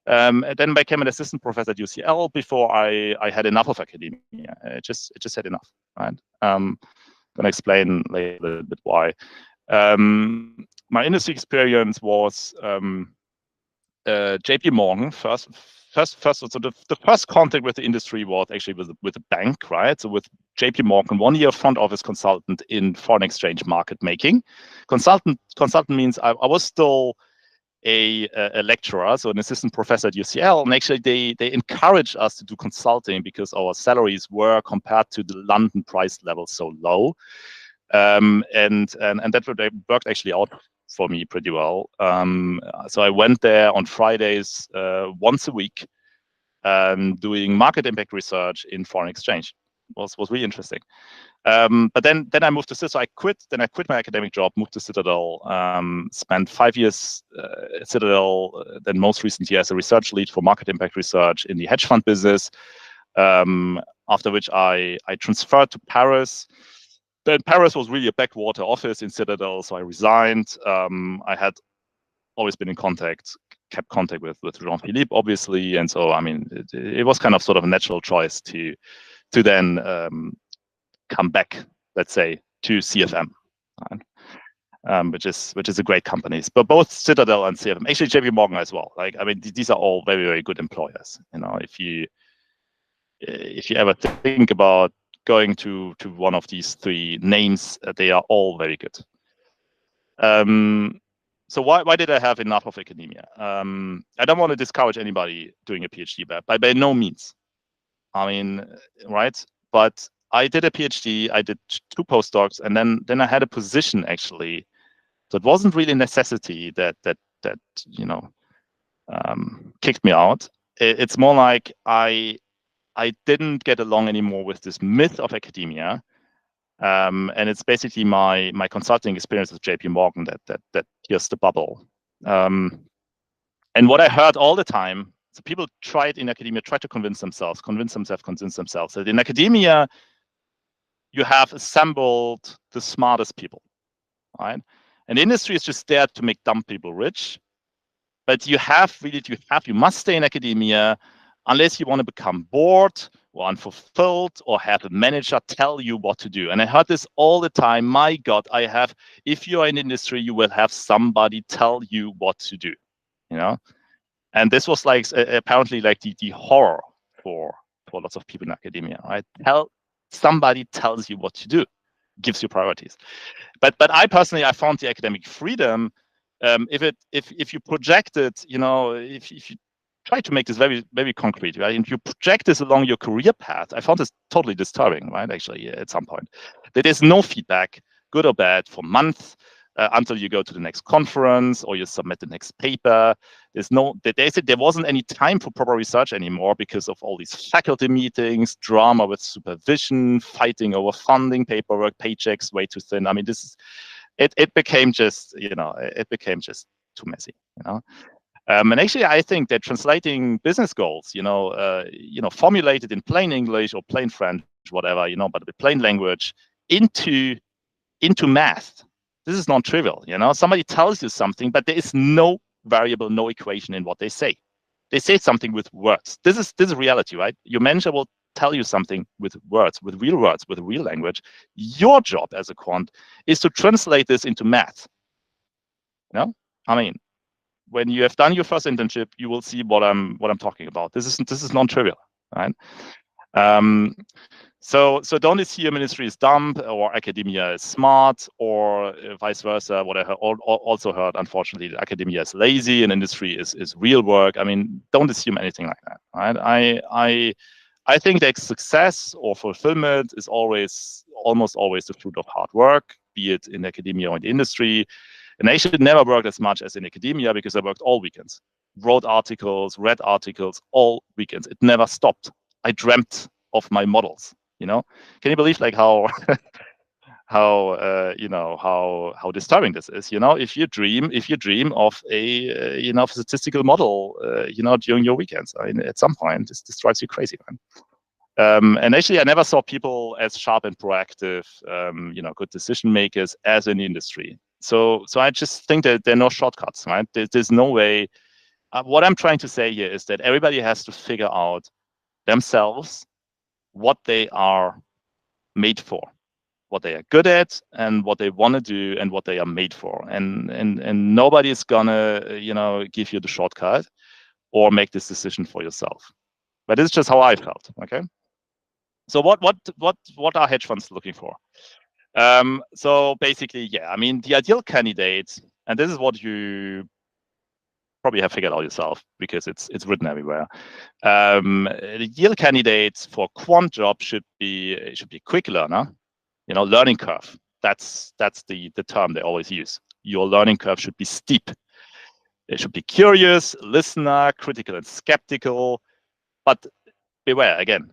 Then I became an assistant professor at UCL before I had enough of academia. It just had enough, right? Gonna explain later a little bit why. My industry experience was JP Morgan first. So the first contact with the industry was actually with a bank, right? So with JP Morgan, 1 year front office consultant in foreign exchange market making. Consultant means I was still a lecturer, so an assistant professor at UCL, and actually they encouraged us to do consulting because our salaries were compared to the London price level so low, and that worked actually out for me pretty well. So I went there on Fridays once a week, doing market impact research in foreign exchange. Was really interesting. But then I moved to Citadel. I quit my academic job, moved to Citadel, spent 5 years at Citadel, then most recently as a research lead for market impact research in the hedge fund business. After which I transferred to Paris. Then Paris was really a backwater office in Citadel, so I resigned. I had always been in kept contact with Jean-Philippe, obviously, and so I mean it was kind of sort of a natural choice to then come back, let's say, to CFM, right? which is a great company. But both Citadel and CFM, actually JP Morgan as well. Like, I mean, these are all very, very good employers. If you ever think about going to one of these three names, they are all very good. So why did I have enough of academia? I don't want to discourage anybody doing a PhD, but by no means. I mean, right? But I did a PhD, I did 2 postdocs, and then I had a position actually. So it wasn't really a necessity that kicked me out. It's more like I didn't get along anymore with this myth of academia. And it's basically my consulting experience with JP Morgan that here's the bubble. And what I heard all the time, so people tried in academia, try to convince themselves that in academia, you have assembled the smartest people, right? And industry is just there to make dumb people rich. But you must stay in academia unless you want to become bored or unfulfilled or have a manager tell you what to do. And I heard this all the time. My God, if you're in industry, you will have somebody tell you what to do, you know? And this was like apparently like the horror for lots of people in academia, right? Somebody tells you what to do, gives you priorities. But I personally, I found the academic freedom. If you project it, you know, if you try to make this very, very concrete, right? And you project this along your career path, I found this totally disturbing, right? Actually, at some point, there is no feedback, good or bad, for months until you go to the next conference or you submit the next paper. They said there wasn't any time for proper research anymore because of all these faculty meetings, drama with supervision, fighting over funding, paperwork, paychecks way too thin. I mean, it became just, you know, too messy, you know. And actually, I think that translating business goals, you know, formulated in plain English or plain French, whatever, you know, but with plain language into math, this is non-trivial. You know, somebody tells you something, but there is no variable, no equation in what they say. They say something with words. This is reality, right? Your manager will tell you something with words, with real language. Your job as a quant is to translate this into math. You know, I mean, when you have done your first internship, you will see what I'm talking about. This is non-trivial, right? So don't assume ministry is dumb or academia is smart or vice versa. What I also heard, unfortunately, academia is lazy and industry is real work. I mean, don't assume anything like that, right? I think that success or fulfillment is almost always the fruit of hard work, be it in academia or in the industry. And I should never work as much as in academia because I worked all weekends, wrote articles, read articles all weekends. It never stopped. I dreamt of my models. You know, can you believe like how how disturbing this is? You know, if you dream of a statistical model, during your weekends, I mean, at some point this drives you crazy, man. And actually, I never saw people as sharp and proactive, good decision makers as in the industry. So I just think that there are no shortcuts, right? There's no way. What I'm trying to say here is that everybody has to figure out themselves what they are made for, what they are good at, and what they want to do, and what they are made for. And nobody's gonna, give you the shortcut or make this decision for yourself. But it's just how I felt. Okay. So what are hedge funds looking for? So basically, yeah, I mean, the ideal candidate, and this is what you probably have figured out yourself because it's written everywhere. The ideal candidate for quant job should be a quick learner, learning curve. That's the term they always use. Your learning curve should be steep. It should be curious, listener, critical and skeptical. But beware, again,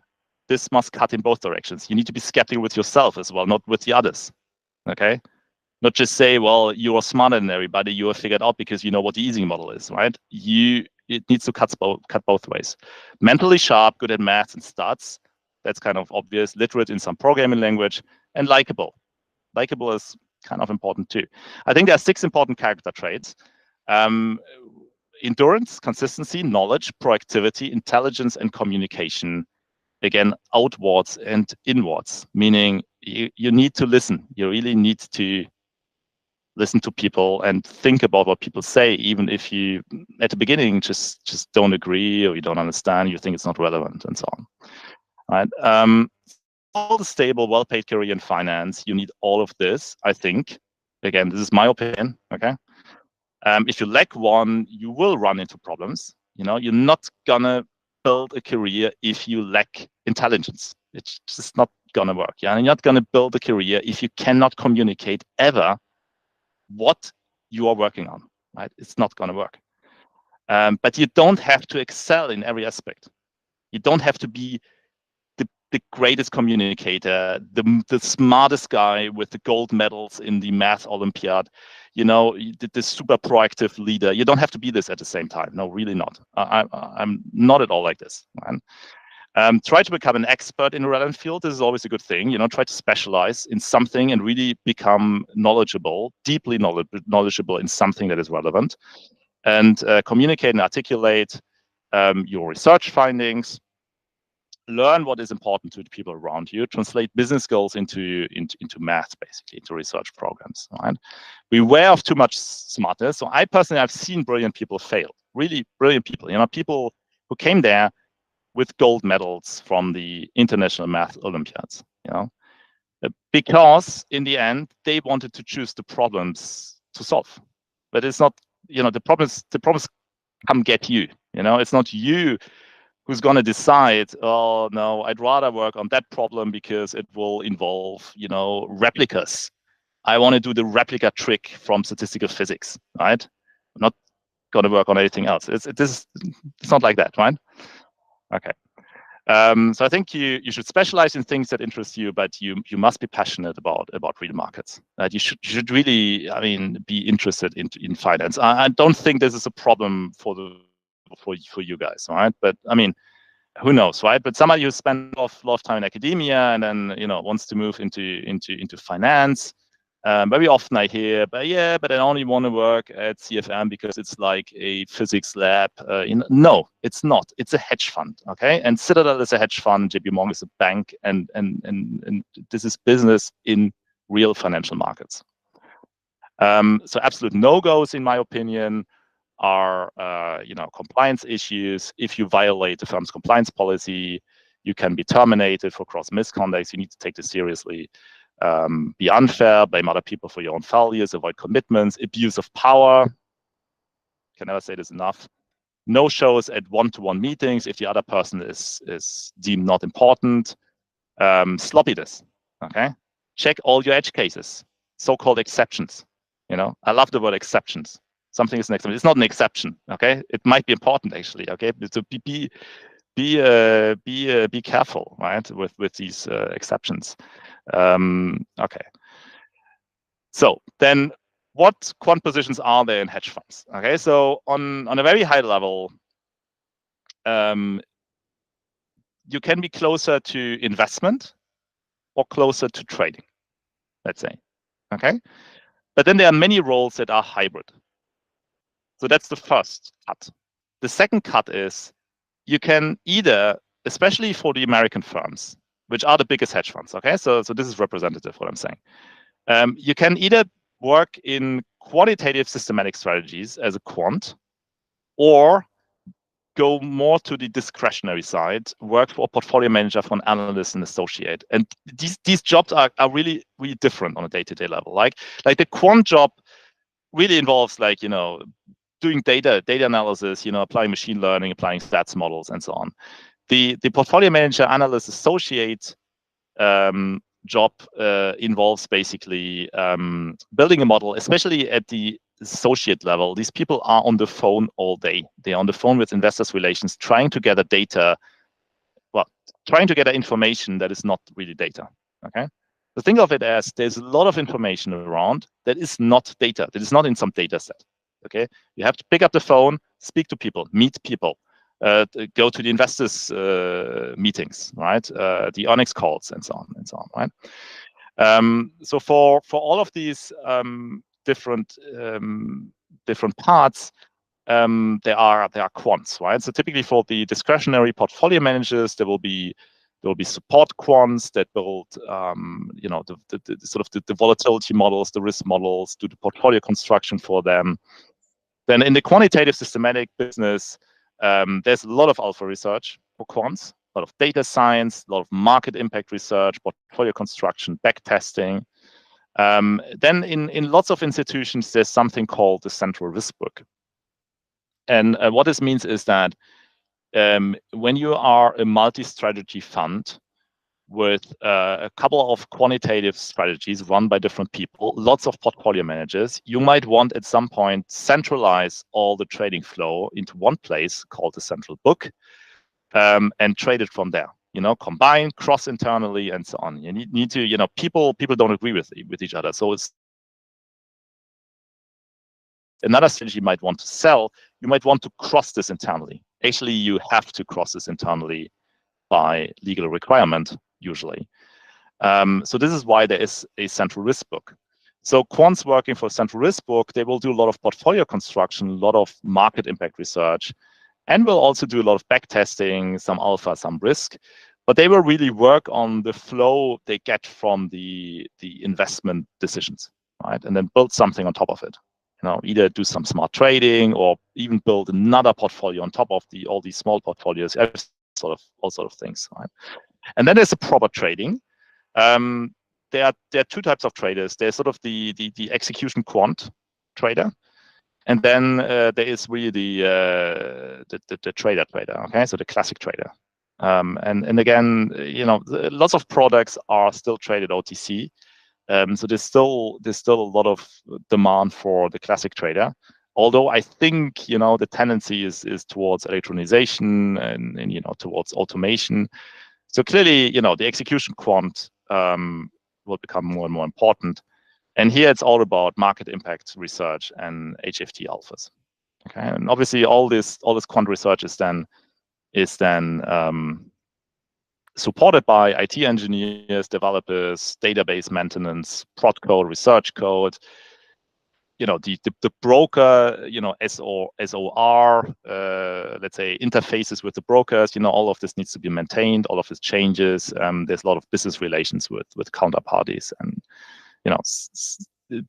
this must cut in both directions. You need to be skeptical with yourself as well, not with the others. Okay? Not just say, well, you are smarter than everybody, you are figured out because you know what the easing model is, right? It needs to cut both ways. Mentally sharp, good at maths and stats. That's kind of obvious. Literate in some programming language, and likable. Likable is kind of important too. I think there are 6 important character traits. Endurance, consistency, knowledge, proactivity, intelligence, and communication. Again, outwards and inwards, meaning you need to listen. You really need to listen to people and think about what people say, even if you, at the beginning, just don't agree or you don't understand, you think it's not relevant and so on. Right? All the stable, well-paid career in finance, you need all of this, I think. Again, this is my opinion, okay? If you lack one, you will run into problems. You're not gonna build a career if you lack intelligence. It's just not gonna work. Yeah, and you're not gonna build a career if you cannot communicate ever what you are working on. Right? It's not gonna work. But you don't have to excel in every aspect. You don't have to be the greatest communicator, the smartest guy with the gold medals in the math Olympiad, you know, the super proactive leader. You don't have to be this at the same time. No, really not. I'm not at all like this, man. Try to become an expert in a relevant field. This is always a good thing. You know, try to specialize in something and really become knowledgeable, deeply knowledgeable in something that is relevant, and communicate and articulate your research findings. Learn what is important to the people around you. Translate business goals into math, basically, into research programs. Right? Beware of too much smartness. So I personally, I've seen brilliant people fail. Really brilliant people. You know, people who came there with gold medals from the International Math Olympiads, you know, because in the end, they wanted to choose the problems to solve. But it's not, you know, the problems come get you, you know, it's not you who's going to decide, oh, no, I'd rather work on that problem because it will involve, you know, replicas. I want to do the replica trick from statistical physics, right? I'm not going to work on anything else. It's not like that, right? Okay. So I think you should specialize in things that interest you, but you must be passionate about real markets. You should really, I mean, be interested in finance. I don't think this is a problem for you guys, all right? But I mean, who knows, right? But somebody who spent a lot of time in academia and then, you know, wants to move into finance. Very often I hear, but I only want to work at CFM because it's like a physics lab. No, it's not. It's a hedge fund, okay? And Citadel is a hedge fund. JP Morgan is a bank, and this is business in real financial markets. So absolute no-goes, in my opinion, are you know, compliance issues. If you violate the firm's compliance policy, you can be terminated for gross misconduct. You need to take this seriously. Be unfair, blame other people for your own failures, avoid commitments, abuse of power. Can never say this enough. No shows at one-to-one meetings if the other person is deemed not important. Sloppiness. Okay, check all your edge cases, so-called exceptions. You know, I love the word exceptions. Something is an exception. It's not an exception. Okay, it might be important actually. Okay, so be careful, right, with these exceptions. Okay. So then, what quant positions are there in hedge funds? Okay, so on a very high level, you can be closer to investment or closer to trading, let's say. Okay, but then there are many roles that are hybrid. So that's the first cut. The second cut is you can either, especially for the American firms, which are the biggest hedge funds. Okay, so this is representative what I'm saying. You can either work in quantitative systematic strategies as a quant, or go more to the discretionary side, work for a portfolio manager, for an analyst and associate. And these jobs are really, really different on a day-to-day level. Like the quant job really involves, like, you know, doing data analysis, you know, applying machine learning, applying stats models, and so on. The portfolio manager, analyst, associate job involves basically building a model, especially at the associate level. These people are on the phone all day. They're on the phone with investors relations, trying to gather data, well, trying to gather information that is not really data, okay? So think of it as there's a lot of information around that is not data, that is not in some data set, okay? You have to pick up the phone, speak to people, meet people, go to the investors meetings, right? The earnings calls, and so on, right? So for all of these different parts, there are quants, right? So typically for the discretionary portfolio managers, there will be support quants that build, you know, the sort of the volatility models, the risk models, do the portfolio construction for them. Then in the quantitative systematic business, there's a lot of alpha research for quants, a lot of data science, a lot of market impact research, portfolio construction, back testing. Then in lots of institutions, there's something called the central risk book. And what this means is that when you are a multi-strategy fund, with a couple of quantitative strategies run by different people, lots of portfolio managers. You might want at some point centralize all the trading flow into one place called the central book, and trade it from there. Combine, cross internally, and so on. You need to, people don't agree with each other. So it's another strategy you might want to sell. You might want to cross this internally. Actually, you have to cross this internally by legal requirement, usually. So this is why there is a central risk book. So Quant's working for central risk book. They will do a lot of portfolio construction, a lot of market impact research, and will also do a lot of back testing, some alpha, some risk. But they will really work on the flow they get from the investment decisions, right? And then build something on top of it. Either do some smart trading or even build another portfolio on top of all these small portfolios, all sort of things, right? And then there's a proper trading. There are two types of traders. There's sort of the execution quant trader, and then there is really the trader. Okay, so the classic trader. And again, lots of products are still traded OTC. So there's still a lot of demand for the classic trader. Although I think the tendency is towards electronization and towards automation. So clearly, the execution quant will become more and more important. And here it's all about market impact research and HFT alphas. Okay, and obviously all this quant research is then supported by IT engineers, developers, database maintenance, prod code, research code. The broker, SOR, let's say interfaces with the brokers, all of this needs to be maintained, all of this changes. There's a lot of business relations with counterparties, and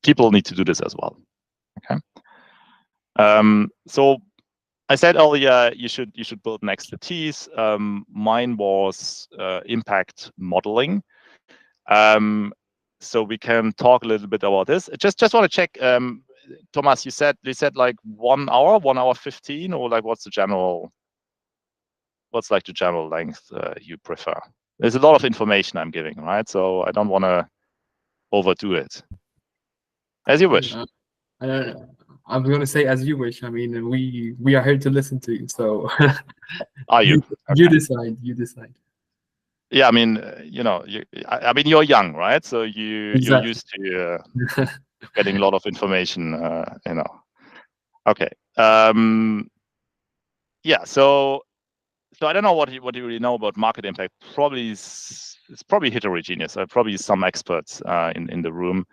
people need to do this as well. Okay. So I said earlier you should build an expertise. Mine was impact modeling. So we can talk a little bit about this. Just want to check, Thomas. You said like 1 hour, 1 hour 15, or like what's the general length you prefer? There's a lot of information I'm giving, right? So I don't want to overdo it. As you wish. I'm going to say as you wish. I mean, we are here to listen to you. So are you? You decide. You decide. Yeah, I mean, you're young, right? So you're used to getting a lot of information, Okay. Yeah. So I don't know what you really know about market impact. It's probably heterogeneous. Probably some experts in the room.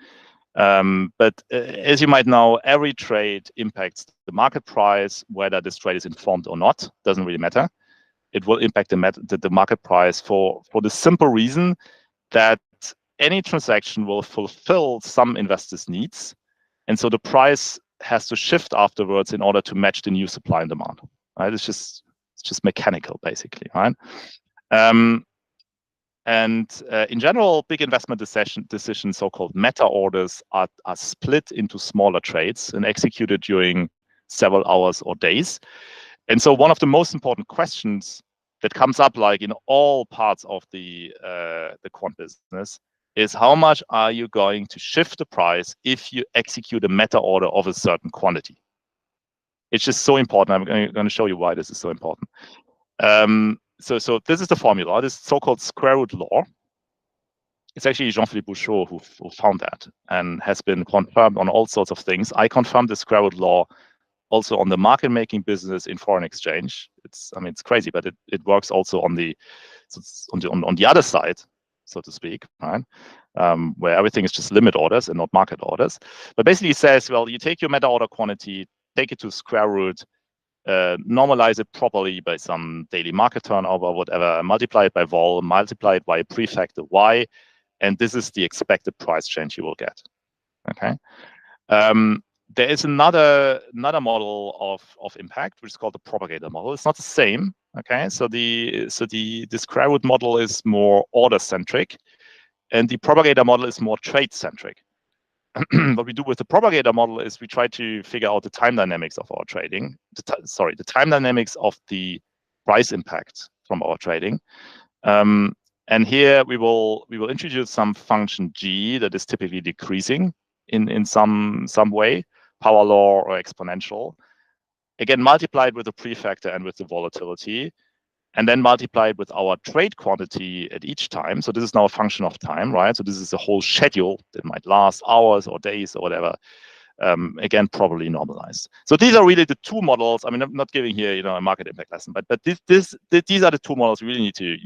But as you might know, every trade impacts the market price. Whether this trade is informed or not doesn't really matter. It will impact the market price for the simple reason that any transaction will fulfill some investors' needs, and so the price has to shift afterwards in order to match the new supply and demand. Right? It's just mechanical, basically. Right? And in general, big investment decisions, so-called meta orders, are split into smaller trades and executed during several hours or days. And so one of the most important questions that comes up, like in all parts of the quant business, is how much are you going to shift the price if you execute a meta order of a certain quantity? It's just so important. I'm going to show you why this is so important. So this is the formula, this so-called square root law. It's actually Jean-Philippe Bouchot who found that and has been confirmed on all sorts of things. I confirmed the square root law also on the market making business in foreign exchange. It's crazy, but it works also on the other side, so to speak, right? Where everything is just limit orders and not market orders. But basically it says, well, you take your meta order quantity, take it to square root, normalize it properly by some daily market turnover, whatever, multiply it by vol, multiply it by a prefactor y, and this is the expected price change you will get. Okay. There is another model of impact, which is called the propagator model. It's not the same. Okay, so the square root model is more order centric, and the propagator model is more trade centric. What we do with the propagator model is we try to figure out the time dynamics of our trading. The time dynamics of the price impact from our trading, and And here we will introduce some function g that is typically decreasing in some way, power law or exponential. Again, multiplied with the prefactor and with the volatility, and then multiplied with our trade quantity at each time. So this is now a function of time, right? So this is a whole schedule that might last hours or days or whatever. Again, probably normalized. So these are really the two models. I mean, I'm not giving here, a market impact lesson, but these are the two models you really need to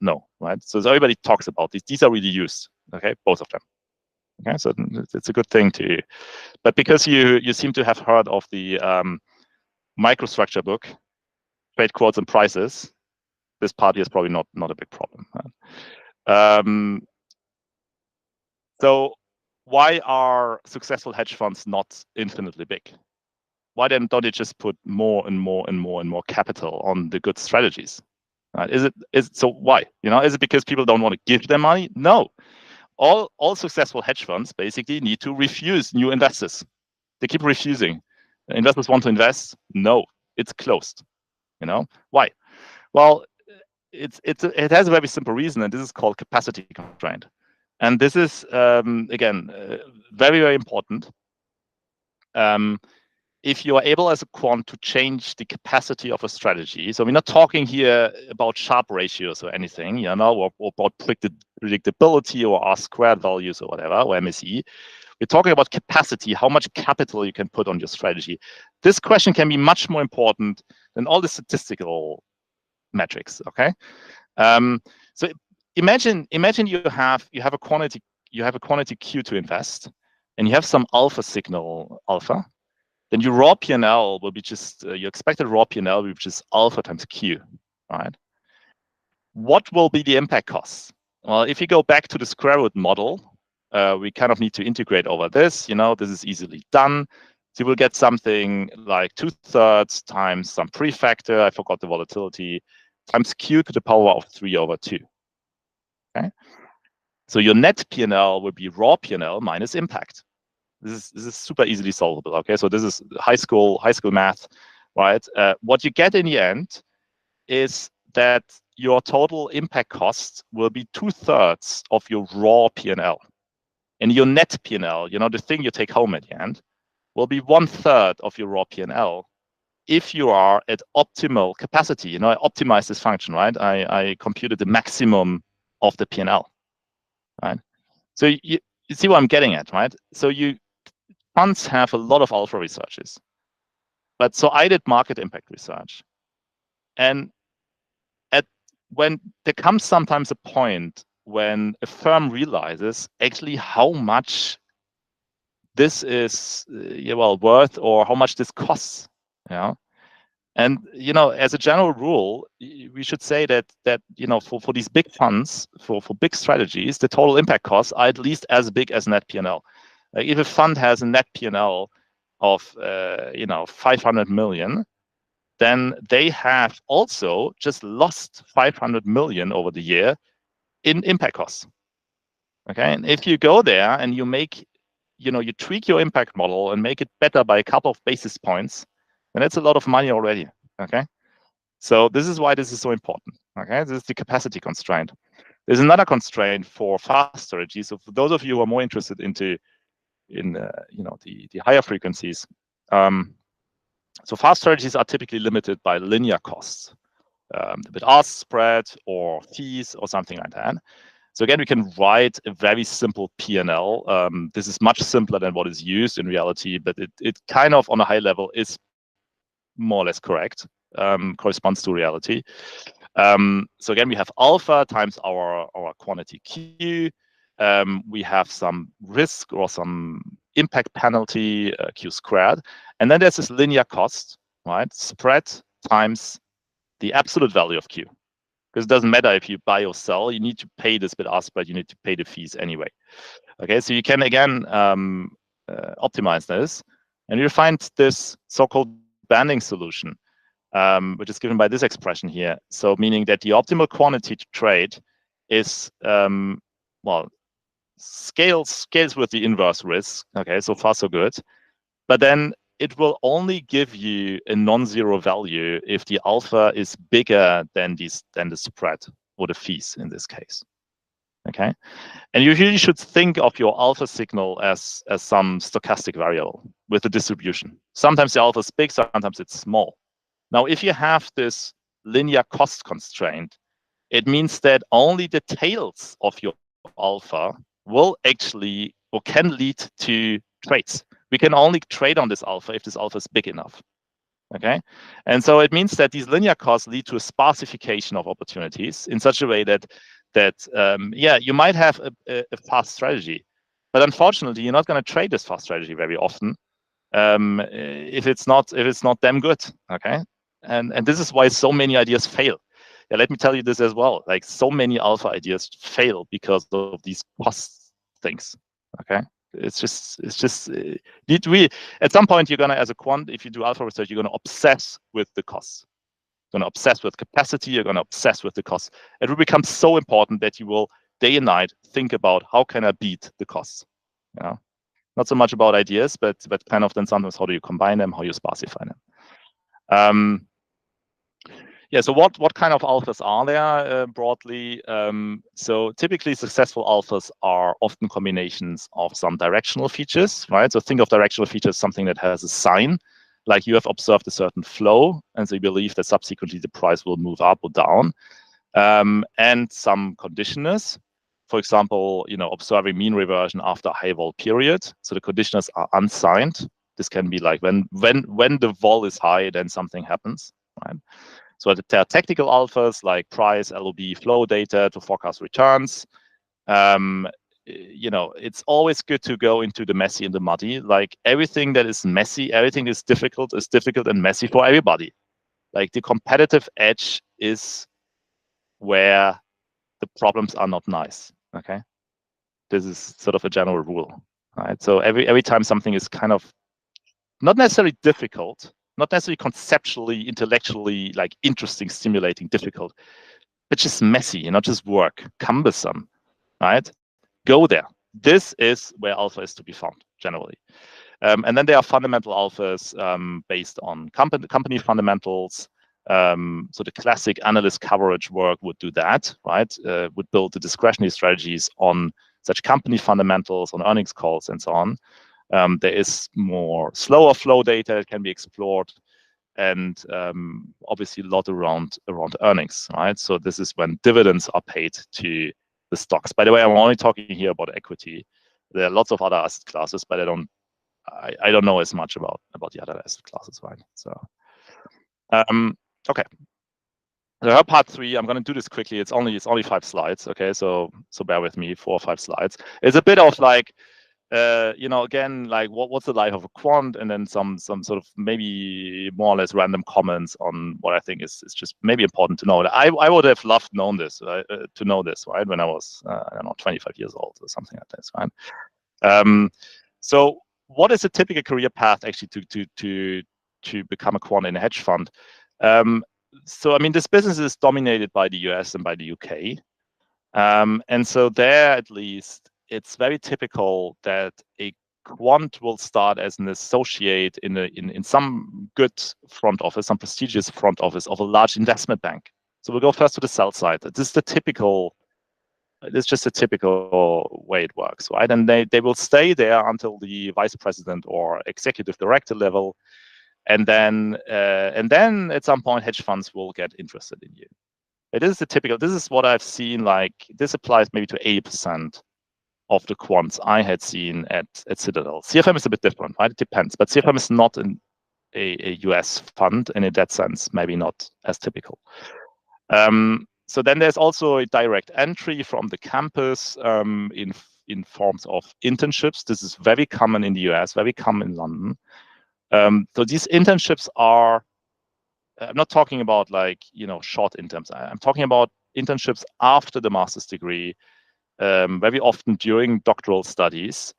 know, right? So everybody talks about these. These are really used, okay, both of them. Okay, so it's a good thing to, but because you seem to have heard of the microstructure book, trade quotes and prices, this part here is probably not a big problem. Right? So why are successful hedge funds not infinitely big? Why then don't they just put more and more and more and more capital on the good strategies? Right? So why? Is it because people don't want to give them money? No. All successful hedge funds basically need to refuse new investors. They keep refusing. Investors want to invest? No, it's closed. Why? Well, it has a very simple reason, and this is called capacity constraint. And this is again very, very important. If you are able as a quant to change the capacity of a strategy, so we're not talking here about Sharpe ratios or anything, or about predictability or R-squared values or whatever, or MSE. We're talking about capacity, how much capital you can put on your strategy. This question can be much more important than all the statistical metrics. Okay, so imagine you have a quantity Q to invest, and you have some alpha signal alpha. Then your raw P&L will be just your expected raw P&L will be just alpha times Q, right? What will be the impact costs? Well, if you go back to the square root model, we kind of need to integrate over this. This is easily done. So you will get something like 2/3 times some prefactor, I forgot the volatility, times Q to the power of 3/2. Okay. So your net P&L will be raw P&L minus impact. This is super easily solvable. Okay, so this is high school math, right? What you get in the end is that your total impact cost will be 2/3 of your raw P&L, and your net P&L, the thing you take home at the end, will be 1/3 of your raw P&L if you are at optimal capacity. I optimized this function, right? I computed the maximum of the P&L, right? So you see what I'm getting at, right? So funds have a lot of alpha researches, but so I did market impact research, and when there comes sometimes a point when a firm realizes actually how much this is worth or how much this costs, and as a general rule, we should say that for these big funds, for big strategies, the total impact costs are at least as big as net P&L. Like if a fund has a net P&L of 500 million, then they have also just lost 500 million over the year in impact costs. Okay, and if you go there and you make, you tweak your impact model and make it better by a couple of basis points, then that's a lot of money already. Okay, so this is why this is so important. Okay, this is the capacity constraint. There's another constraint for fast strategies. So for those of you who are more interested in the higher frequencies, so fast strategies are typically limited by linear costs, the bid-ask spread or fees or something like that. So again, we can write a very simple P&L. This is much simpler than what is used in reality, but it kind of on a high level is more or less correct, corresponds to reality. So again, we have alpha times our quantity Q. We have some risk or some impact penalty, Q squared. And then there's this linear cost, right? Spread times the absolute value of Q. Because it doesn't matter if you buy or sell, you need to pay this bid-ask spread, you need to pay the fees anyway. Okay, so you can again optimize this, and you find this so-called banding solution, which is given by this expression here. So meaning that the optimal quantity to trade is scales with the inverse risk. Okay, so far so good. But then it will only give you a non-zero value if the alpha is bigger than the spread. or the fees in this case. Okay, and you really should think of your alpha signal as some stochastic variable with a distribution. Sometimes the alpha is big, sometimes it's small. Now, if you have this linear cost constraint, it means that only the tails of your alpha will actually or can lead to trades. We can only trade on this alpha if this alpha is big enough. Okay, and so it means that these linear costs lead to a sparsification of opportunities in such a way that yeah, you might have a fast strategy, but unfortunately, you're not going to trade this fast strategy very often if it's not damn good. Okay, and this is why so many ideas fail. Yeah, let me tell you this as well. Like so many alpha ideas fail because of these cost things. Okay. It's just at some point you're gonna, as a quant, if you do alpha research, you're gonna obsess with the costs. You're gonna obsess with capacity. You're gonna obsess with the costs. It will become so important that you will day and night think about how can I beat the costs. You know, not so much about ideas, but kind of then sometimes how do you combine them, how you sparsify them. Yeah, so what kind of alphas are there broadly? So typically successful alphas are often combinations of some directional features, right? So think of directional features, something that has a sign, like you have observed a certain flow, and so you believe that subsequently the price will move up or down, and some conditioners. For example, observing mean reversion after a high vol period. So the conditioners are unsigned. This can be like when the vol is high, then something happens, right? So there are technical alphas like price, LOB, flow data to forecast returns. It's always good to go into the messy and the muddy. Like everything that is messy, everything is difficult and messy for everybody. Like the competitive edge is where the problems are not nice. Okay, this is sort of a general rule, right? So every time something is kind of not necessarily difficult, not necessarily conceptually, intellectually, like interesting, stimulating, difficult, but just messy, not just work, cumbersome, right? Go there. This is where alpha is to be found, generally. And then there are fundamental alphas based on company fundamentals. So the classic analyst coverage work would do that, right? Would build the discretionary strategies on such company fundamentals, on earnings calls, and so on. There is more slower flow data that can be explored, and obviously a lot around earnings, right? So this is when dividends are paid to the stocks. By the way, I'm only talking here about equity. There are lots of other asset classes, but I don't know as much about the other asset classes, right? So okay. So part 3, I'm going to do this quickly. It's only 5 slides. Okay, so bear with me, 4 or 5 slides. It's a bit of like again, like what's the life of a quant, and then some sort of maybe more or less random comments on what I think is just maybe important to know. I would have loved to know this, right, when I was I don't know, 25 years old or something like this, right? So what is a typical career path actually to become a quant in a hedge fund? So I mean, this business is dominated by the US and by the UK, and so there at least, it's very typical that a quant will start as an associate in some good front office, some prestigious front office of a large investment bank. So we'll go first to the sell side. This is just a typical way it works, right? And they will stay there until the vice president or executive director level, and then at some point hedge funds will get interested in you. This is what I've seen. Like this applies maybe to 80% of the quants I had seen at Citadel. CFM is a bit different, right? It depends, but CFM is not a US fund, and in that sense, maybe not as typical. So then there's also a direct entry from the campus in forms of internships. This is very common in the US, very common in London. So these internships are, I'm not talking about like, short interns. I'm talking about internships after the master's degree, very often during doctoral studies.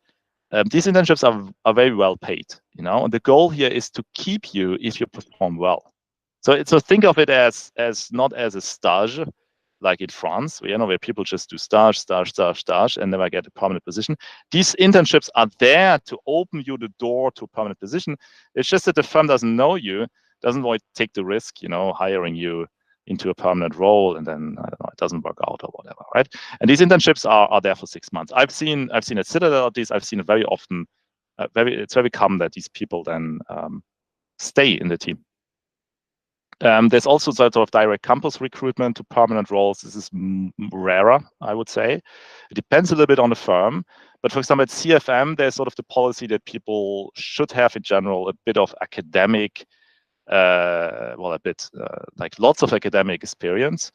These internships are very well paid, and the goal here is to keep you if you perform well. So think of it as not as a stage, like in France, where people just do stage, and never get a permanent position. These internships are there to open you the door to a permanent position. It's just that the firm doesn't know you, doesn't want to take the risk, hiring you into a permanent role, and then I don't know, it doesn't work out or whatever, right? And these internships are there for 6 months. I've seen at Citadel at least, I've seen it very often. It's very common that these people then stay in the team. There's also sort of direct campus recruitment to permanent roles. This is rarer, I would say. It depends a little bit on the firm. But for example, at CFM, there's sort of the policy that people should have in general a bit of academic, like lots of academic experience.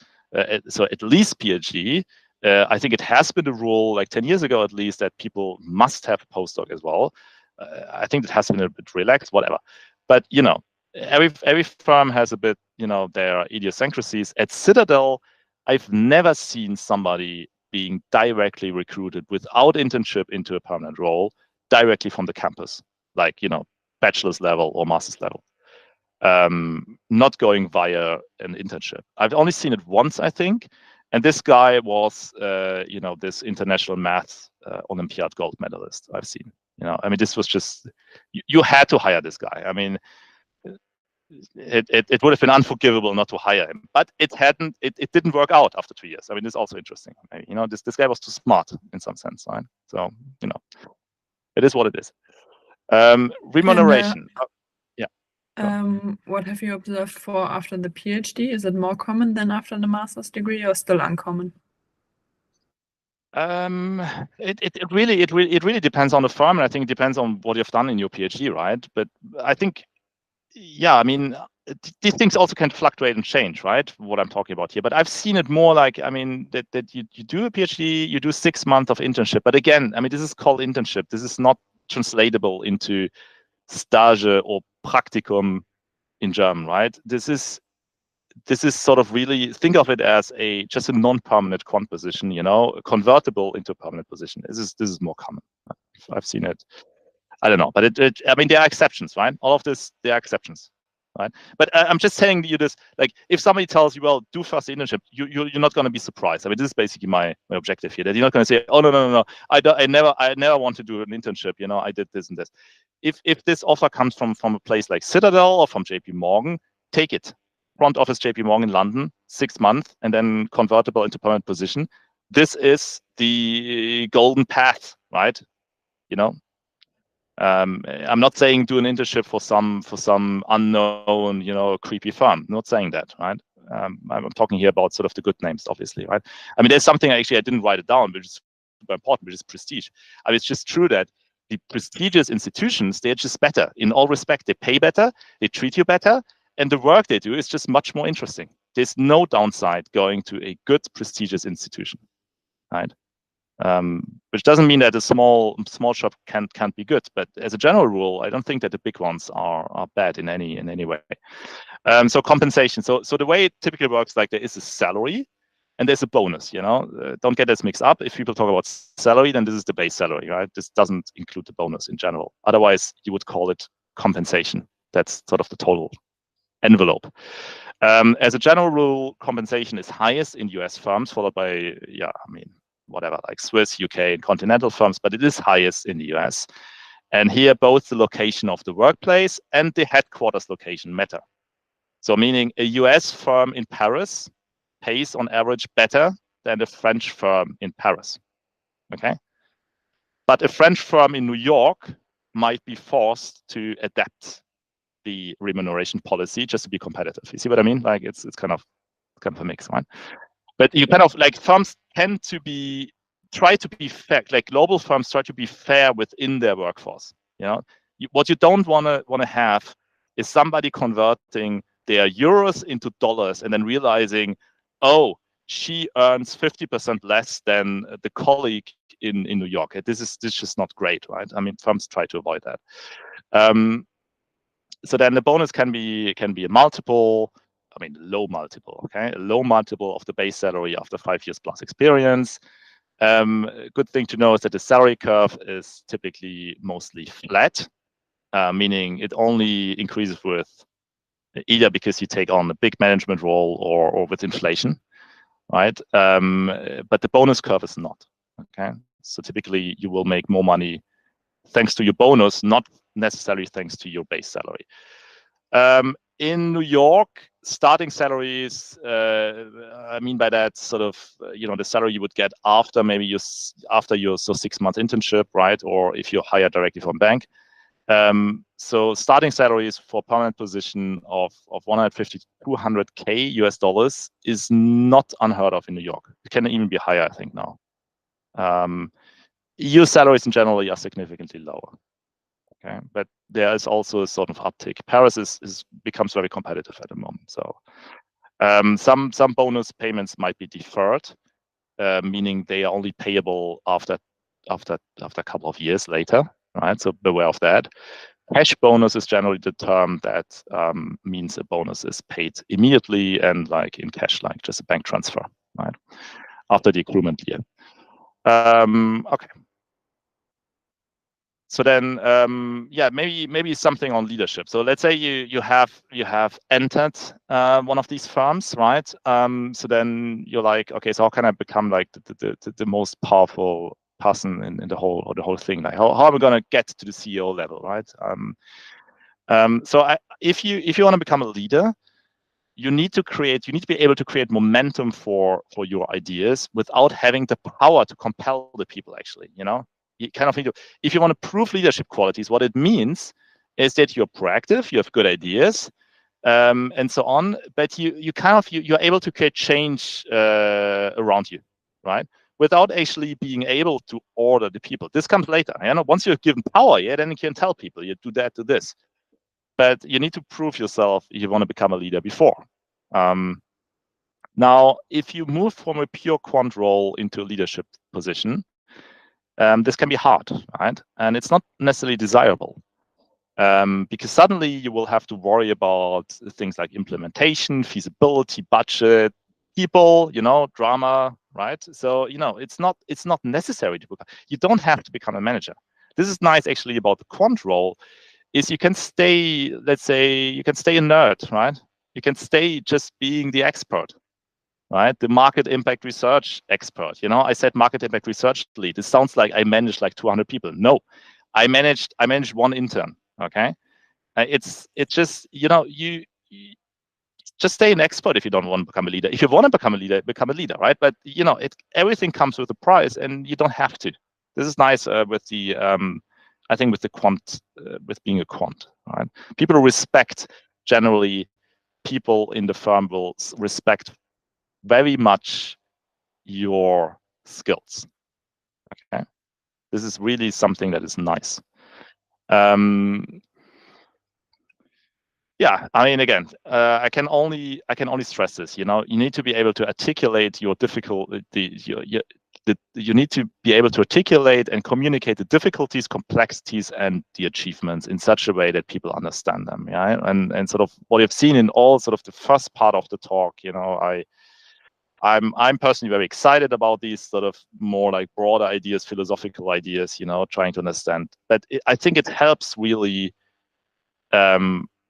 So at least PhD. I think it has been the rule, like 10 years ago at least, that people must have a postdoc as well. I think it has been a bit relaxed, whatever. But every firm has a bit, their idiosyncrasies. At Citadel, I've never seen somebody being directly recruited without internship into a permanent role directly from the campus, like, bachelor's level or master's level, not going via an internship. I've only seen it once, I think. And this guy was, this international math Olympiad gold medalist I've seen. This was just, you had to hire this guy. It would have been unforgivable not to hire him, but it didn't work out after 2 years. This is also interesting. This guy was too smart in some sense, right? So it is what it is. Remuneration. What have you observed for after the PhD? Is it more common than after the master's degree, or still uncommon? It really depends on the firm, and I think it depends on what you've done in your PhD, right? But I think, these things also can fluctuate and change, right? What I'm talking about here. But I've seen it more like, that you do a PhD, you do 6 months of internship. But again, this is called internship. This is not translatable into Stage or Praktikum in German, right? This is sort of really, think of it as just a non-permanent quant position, convertible into a permanent position. This is more common. I've seen it. I don't know, but there are exceptions, right? All of this, there are exceptions, right? But I'm just telling you this, like, if somebody tells you, well, do first the internship, you're not going to be surprised. This is basically my objective here, that you're not going to say, oh, no, I never want to do an internship. I did this and this. If this offer comes from a place like Citadel or from JP Morgan, take it. Front office JP Morgan in London, 6 months, and then convertible into permanent position. This is the golden path, right? I'm not saying do an internship for some unknown, creepy firm. I'm not saying that, right? I'm talking here about sort of the good names, obviously, right? There's something actually I didn't write it down, which is super important, which is prestige. It's just true that the prestigious institutions, they're just better in all respect. They pay better, they treat you better, and the work they do is just much more interesting. There's no downside going to a good, prestigious institution, right? Which doesn't mean that a small shop can't be good, but as a general rule, I don't think that the big ones are bad in any way. So compensation. So the way it typically works, like, there is a salary and there's a bonus. Don't get this mixed up. If people talk about salary, then this is the base salary, right? This doesn't include the bonus in general. Otherwise, you would call it compensation. That's sort of the total envelope. As a general rule, compensation is highest in US firms, followed by, whatever, like Swiss, UK, and continental firms, but it is highest in the US. And here, both the location of the workplace and the headquarters location matter. So meaning a US firm in Paris pays on average better than a French firm in Paris, okay? But a French firm in New York might be forced to adapt the remuneration policy just to be competitive. You see what I mean? Like, it's kind of a mix, right? But you kind of, like, firms tend to try to be fair, like global firms try to be fair within their workforce. What you don't want to have is somebody converting their euros into dollars and then realizing, oh, she earns 50% less than the colleague in New York. This is just not great, right? Firms try to avoid that. So then the bonus can be a multiple, low multiple, okay? A low multiple of the base salary after 5 years plus experience. Good thing to know is that the salary curve is typically mostly flat, meaning it only increases with either because you take on a big management role or with inflation, right? But the bonus curve is not, okay? So typically you will make more money thanks to your bonus, not necessarily thanks to your base salary. in New York, starting salaries, I mean by that sort of, the salary you would get after maybe your 6-month internship, right? Or if you're hired directly from bank. So starting salaries for permanent position of 150 to 200K US dollars is not unheard of in New York. It can even be higher, I think now. EU salaries in general are significantly lower. Okay, but there is also a sort of uptick. Paris becomes very competitive at the moment. So some bonus payments might be deferred, meaning they are only payable after a couple of years later, right? So beware of that. Cash bonus is generally the term that means a bonus is paid immediately and like in cash, like just a bank transfer, right? After the accruement year. Okay. So then, yeah, maybe something on leadership. So let's say you have entered one of these firms, right? So then you're like, okay, so how can I become like the most powerful person in the whole thing? Like, how am I gonna get to the CEO level, right? So if you want to become a leader, you need to be able to create momentum for your ideas without having the power to compel the people. Actually, you kind of need to, if you want to prove leadership qualities, what it means is that you're proactive, you have good ideas, and so on, but you're able to create change around you, right? Without actually being able to order the people. This comes later. Once you're given power, then you can tell people you do that, do this. But you need to prove yourself if you want to become a leader before. Now, if you move from a pure quant role into a leadership position, this can be hard, right? And it's not necessarily desirable, because suddenly you will have to worry about things like implementation, feasibility, budget, people, drama, right? So it's not necessary to become. You don't have to become a manager. This is nice actually about the quant role, is you can stay, let's say, you can stay a nerd, right? You can stay just being the expert, right? The market impact research expert. I said market impact research lead. It sounds like I managed like 200 people. No, I managed one intern. Okay, it's just you just stay an expert if you don't want to become a leader. If you want to become a leader, right? But everything comes with a price, and you don't have to. This is nice with the I think with the quant, with being a quant, right? People respect, generally, people in the firm will respect very much your skills. Okay, this is really something that is nice. Yeah, I mean, again, I can only stress this. You need to be able to articulate your you need to be able to articulate and communicate the difficulties, complexities, and the achievements in such a way that people understand them. Yeah, and sort of what you've seen in all sort of the first part of the talk. I'm personally very excited about these sort of more like broader ideas, philosophical ideas. Trying to understand. But I think it helps really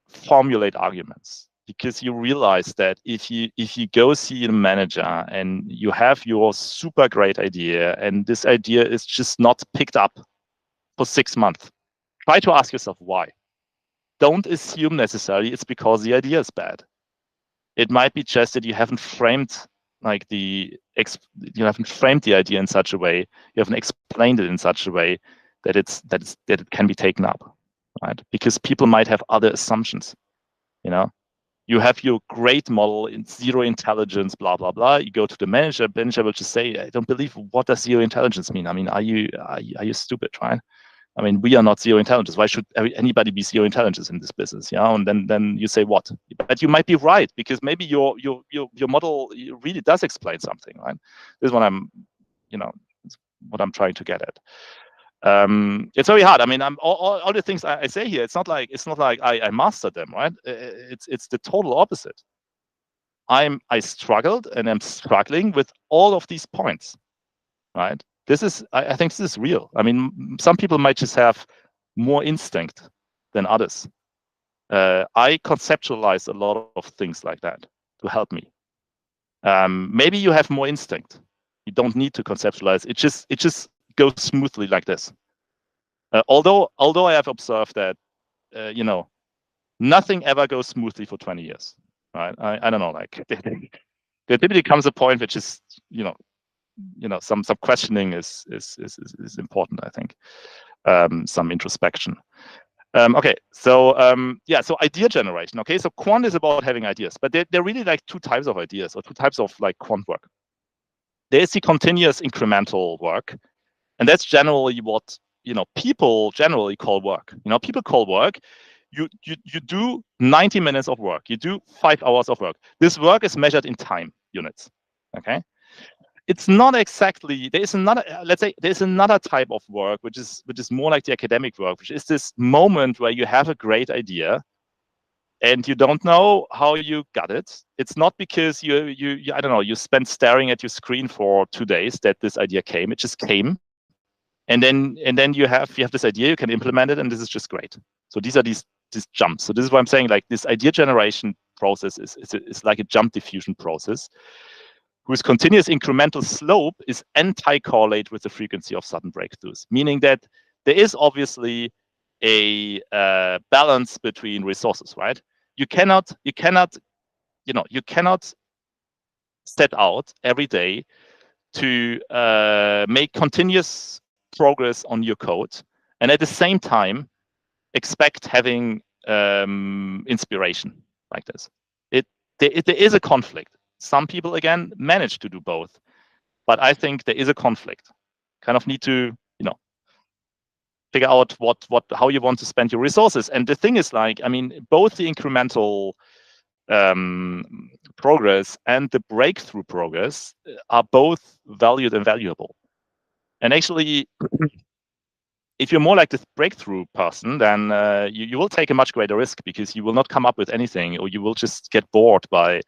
formulate arguments, because you realize that if you go see a manager and you have your super great idea and this idea is just not picked up for 6 months, try to ask yourself why. Don't assume necessarily it's because the idea is bad. It might be just that you haven't framed the idea in such a way, you haven't explained it in such a way that it can be taken up, right? Because people might have other assumptions. You have your great model in zero intelligence, blah blah blah. You go to the manager will just say, I don't believe, what does zero intelligence mean? I mean, are you stupid, right? I mean, we are not zero intelligence. Why should anybody be zero intelligence in this business? And then you say what? But you might be right, because maybe your model really does explain something, right? This is what I'm trying to get at. It's very hard. I mean, all the things I say here, it's not like I mastered them, right? It's the total opposite. I struggled and I'm struggling with all of these points, right? I think this is real. I mean, some people might just have more instinct than others. I conceptualize a lot of things like that to help me. Maybe you have more instinct. You don't need to conceptualize. It just goes smoothly like this. Although I have observed that, nothing ever goes smoothly for 20 years, right? I don't know, like there typically comes a point which is, some questioning is important, I think. Some introspection. Okay, so so idea generation. Okay, so quant is about having ideas, but they're really like two types of ideas, or two types of like quant work. There's the continuous incremental work, and that's generally what people generally call work. People call work. You do 90 minutes of work. You do 5 hours of work. This work is measured in time units. Okay. It's not exactly, there is another, let's say there's another type of work which is more like the academic work, which is this moment where you have a great idea and you don't know how you got it. It's not because you I don't know, you spent staring at your screen for 2 days that this idea came. It just came. And then you have this idea, you can implement it, and this is just great. So these are these jumps. So this is why I'm saying, like, this idea generation process is like a jump diffusion process, whose continuous incremental slope is anti-correlate with the frequency of sudden breakthroughs, meaning that there is obviously a balance between resources, right? You cannot set out every day to make continuous progress on your code, and at the same time expect having inspiration like this. There is a conflict. Some people, again, manage to do both, but I think there is a conflict. Kind of need to, figure out how you want to spend your resources. And the thing is, like, I mean, both the incremental progress and the breakthrough progress are both valued and valuable. And actually, if you're more like this breakthrough person, then you will take a much greater risk, because you will not come up with anything, or you will just get bored by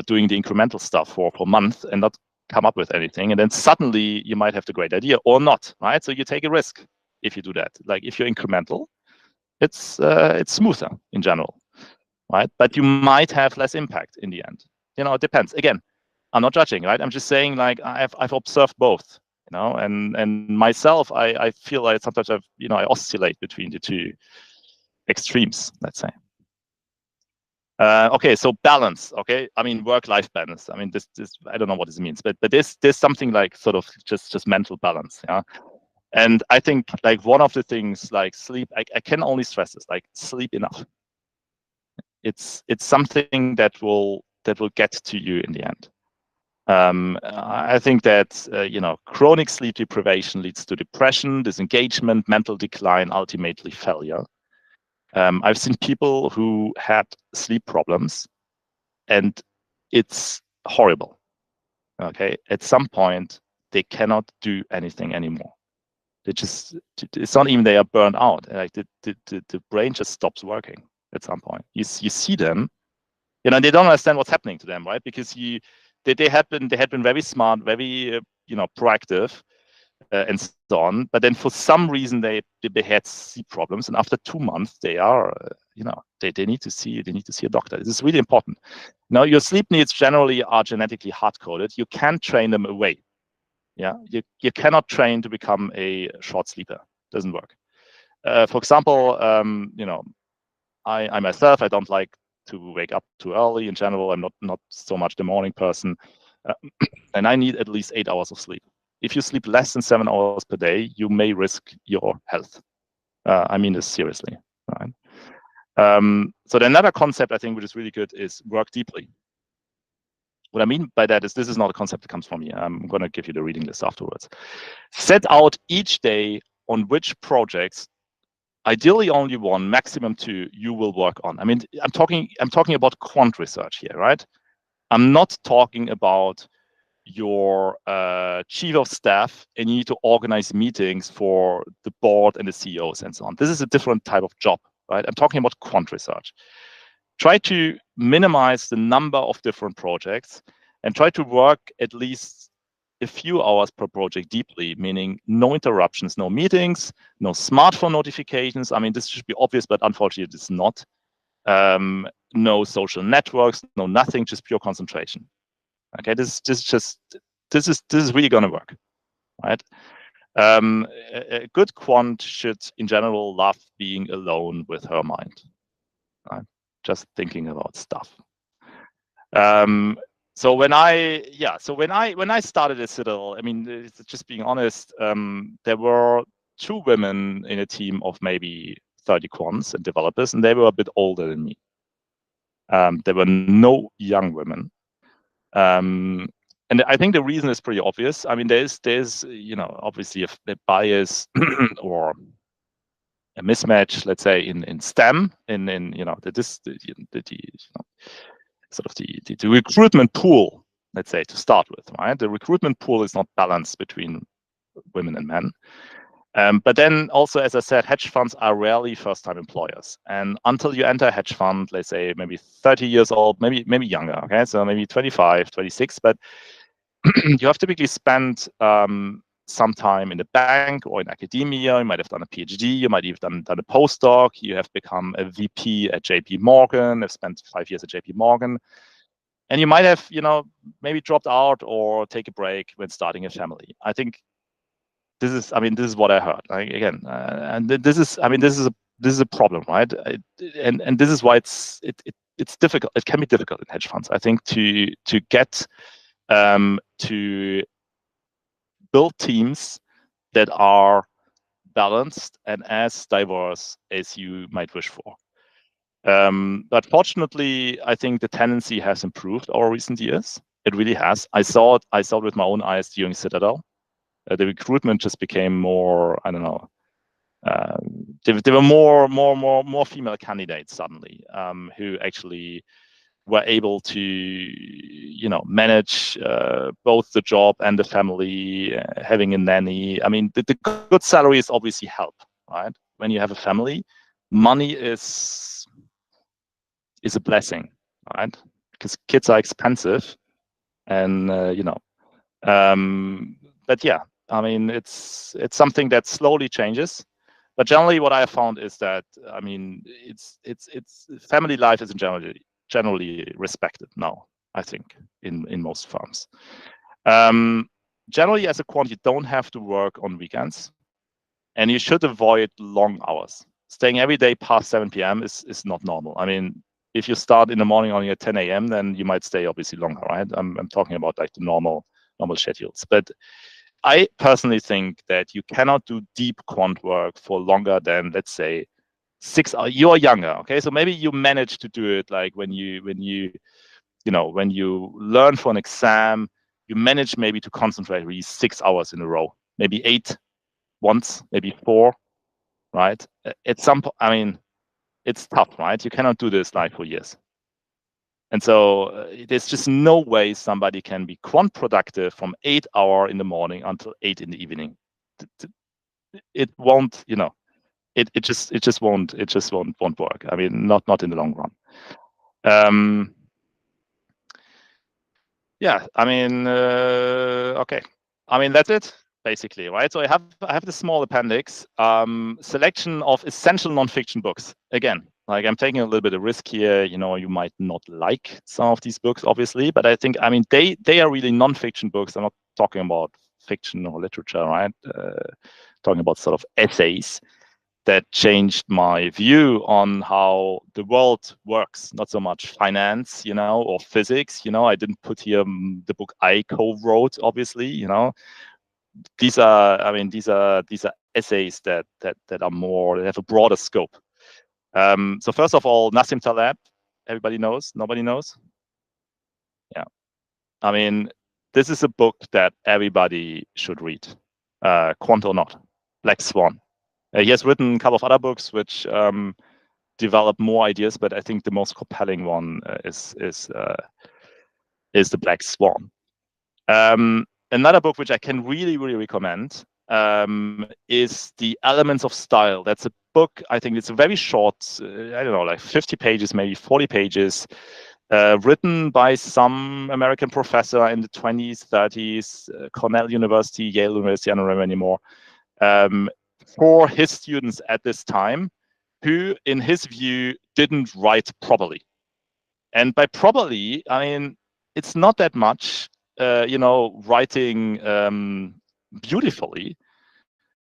doing the incremental stuff for months and not come up with anything. And then suddenly you might have the great idea or not, right? So you take a risk if you do that. Like, if you're incremental, it's smoother in general, right? But you might have less impact in the end. It depends. Again, I'm not judging, right? I'm just saying, like, I've observed both, and myself, I feel like sometimes I oscillate between the two extremes, let's say. Okay, so balance. Okay, I mean, work-life balance. I mean, this I don't know what this means, but there's something like sort of just mental balance, yeah. And I think, like, one of the things, like sleep, I can only stress this, like, sleep enough. It's something that will get to you in the end. I think that chronic sleep deprivation leads to depression, disengagement, mental decline, ultimately failure. I've seen people who had sleep problems, and it's horrible. Okay, at some point they cannot do anything anymore. It's not even they are burned out. Like, the brain just stops working at some point. You see them, they don't understand what's happening to them, right? Because they had been very smart, very proactive, and so on. But then for some reason they had sleep problems, and after 2 months they are they need to see a doctor. This is really important. Now, your sleep needs generally are genetically hard coded. You can't train them away. Yeah, you cannot train to become a short sleeper. Doesn't work. For example, I myself, I don't like to wake up too early in general. I'm not so much the morning person, and I need at least 8 hours of sleep. If you sleep less than 7 hours per day, you may risk your health. I mean this seriously, right? So another concept I think which is really good is work deeply. What I mean by that is, this is not a concept that comes from me. I'm going to give you the reading list afterwards. Set out each day on which projects, ideally only 1, maximum 2, you will work on. I mean, I'm talking about quant research here, right? I'm not talking about your chief of staff and you need to organize meetings for the board and the CEOs and so on. This is a different type of job, right? I'm talking about quant research. Try to minimize the number of different projects and try to work at least a few hours per project deeply, meaning no interruptions, no meetings, no smartphone notifications. I mean, this should be obvious, but unfortunately it's not. No social networks, no nothing, just pure concentration. Okay, this is really going to work, right? A good quant should, in general, love being alone with her mind. I'm just thinking about stuff. So when I started at Citadel, I mean, just being honest, there were 2 women in a team of maybe 30 quants and developers, and they were a bit older than me. There were no young women. And I think the reason is pretty obvious. I mean, there's obviously a bias or a mismatch, let's say, in STEM, in the recruitment pool, let's say, to start with, right? The recruitment pool is not balanced between women and men. But then also, as I said, hedge funds are rarely first-time employers. And until you enter a hedge fund, let's say maybe 30 years old, maybe younger, okay? So maybe 25, 26, but you have typically spent some time in the bank or in academia. You might have done a PhD, you might have done a postdoc, you have become a VP at JP Morgan, have spent 5 years at JP Morgan. And you might have, maybe dropped out or take a break when starting a family. I think this is what I heard. And this is a problem, right? And this is why it's difficult. It can be difficult in hedge funds, I think, to get to build teams that are balanced and as diverse as you might wish for. But fortunately, I think the tendency has improved over recent years. It really has. I saw it with my own eyes during Citadel. The recruitment just became more, I don't know, there were more female candidates suddenly, who actually were able to, manage both the job and the family, having a nanny. I mean, the good salaries obviously help, right? When you have a family, money is a blessing, right? Because kids are expensive, and but yeah, I mean, it's something that slowly changes. But generally, what I have found is that, I mean, it's family life is generally respected now, I think, in most firms. Generally, as a quant, you don't have to work on weekends, and you should avoid long hours. Staying every day past 7 p.m. is not normal. I mean, if you start in the morning only at 10 a.m., then you might stay obviously longer, right? I'm talking about like the normal schedules. But I personally think that you cannot do deep quant work for longer than, let's say, 6 hours. You're younger, okay? So maybe you manage to do it like when you learn for an exam, you manage maybe to concentrate really 6 hours in a row, maybe 8 once, maybe 4, right? At some point, I mean, it's tough, right? You cannot do this like for years. And so there's just no way somebody can be quant productive from 8 hours in the morning until 8 in the evening. It won't, it just won't work. I mean, not in the long run. Yeah, I mean, okay. I mean, that's it basically, right? So I have the small appendix, selection of essential nonfiction books. Again, like I'm taking a little bit of risk here. You might not like some of these books, obviously, but I think, I mean, they are really nonfiction books. I'm not talking about fiction or literature, right? Talking about sort of essays that changed my view on how the world works, not so much finance, or physics. I didn't put here the book I co-wrote, obviously. These are essays that are more, they have a broader scope. So first of all, Nassim Taleb, everybody knows, nobody knows. Yeah, I mean, this is a book that everybody should read, Quant or not, Black Swan. He has written a couple of other books which develop more ideas, but I think the most compelling one is the Black Swan. Another book which I can really, really recommend is The Elements of Style. That's a book, I think it's a very short, I don't know, like 50 pages, maybe 40 pages, written by some American professor in the 20s, 30s, Cornell University, Yale University, I don't remember anymore, for his students at this time, who, in his view, didn't write properly. And by properly, I mean, it's not that much, writing beautifully,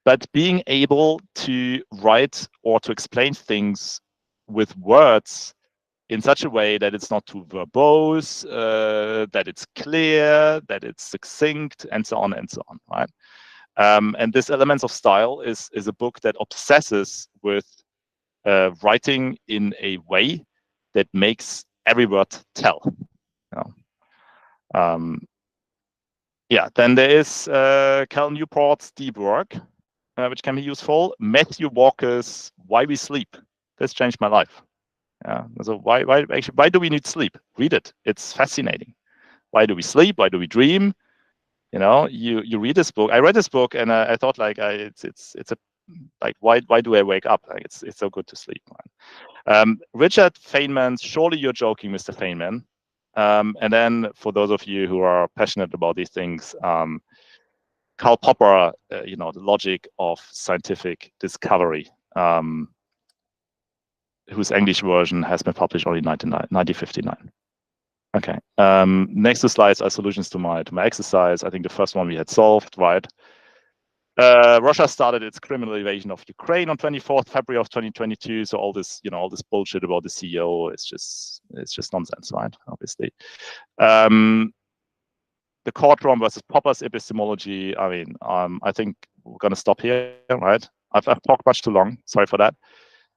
but being able to write or to explain things with words in such a way that it's not too verbose, that it's clear, that it's succinct, and so on, right? And this Elements of Style is a book that obsesses with writing in a way that makes every word tell. Yeah, then there is Cal Newport's Deep Work, which can be useful. Matthew Walker's Why We Sleep. This changed my life. Yeah. So why do we need sleep? Read it. It's fascinating. Why do we sleep? Why do we dream? You read this book. I read this book and I thought like it's a like why do I wake up? Like it's so good to sleep. Richard Feynman's Surely You're Joking, Mr. Feynman. And then for those of you who are passionate about these things, Karl Popper, The Logic of Scientific Discovery, whose English version has been published only in 1959. Okay. Next two slides are solutions to my exercise. I think the first one we had solved, right? Russia started its criminal invasion of Ukraine on 24th February of 2022. So all this bullshit about the CEO is just nonsense, right? Obviously. The courtroom versus Popper's epistemology. I mean, I think we're going to stop here, right? I've talked much too long. Sorry for that.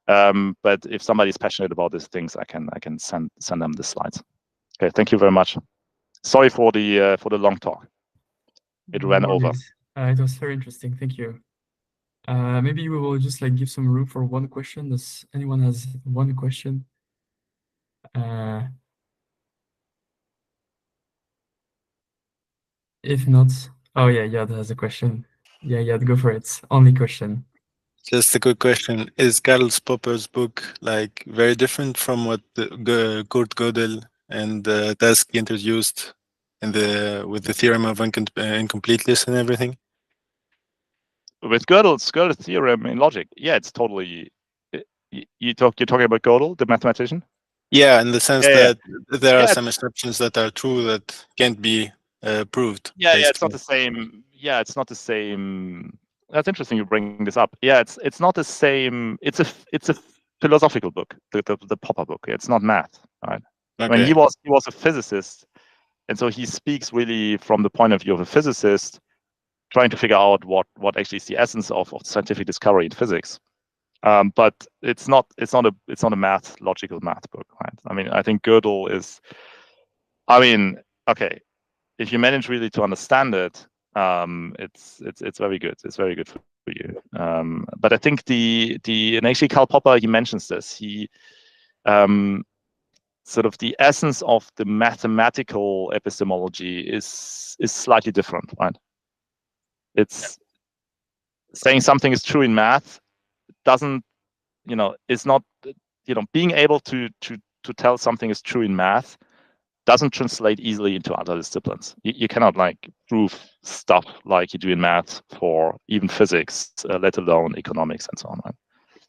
But if somebody's passionate about these things, I can send them the slides. Okay, thank you very much. Sorry for the long talk. It ran over. It was very interesting. Thank you. Maybe we will just give some room for one question. Does anyone has one question? If not, oh yeah, Yad has a question. Yeah, Yad, go for it. Only question. Just a quick question. Is Karl Popper's book very different from what Kurt Gödel and Tversky introduced with the theorem of incompleteness and everything? With Gödel's theorem in logic, yeah, it's totally. You're talking about Gödel, the mathematician? Yeah, in the sense that there are some assumptions that are true that can't be proved. Yeah, it's not the same. Yeah, it's not the same. That's interesting you bring this up. Yeah, it's not the same. It's a philosophical book, the Popper book. It's not math, right? Okay. I mean, he was a physicist, and so he speaks really from the point of view of a physicist, trying to figure out what actually is the essence of scientific discovery in physics. But it's not a logical math book, right? I mean, I think Gödel is. I mean, okay, if you manage really to understand it, it's very good. It's very good for you. But I think and actually Karl Popper, he mentions this. He sort of the essence of the mathematical epistemology is slightly different, right? It's saying something is true in math doesn't, is not, being able to tell something is true in math doesn't translate easily into other disciplines. You cannot prove stuff like you do in math for even physics, let alone economics and so on, right?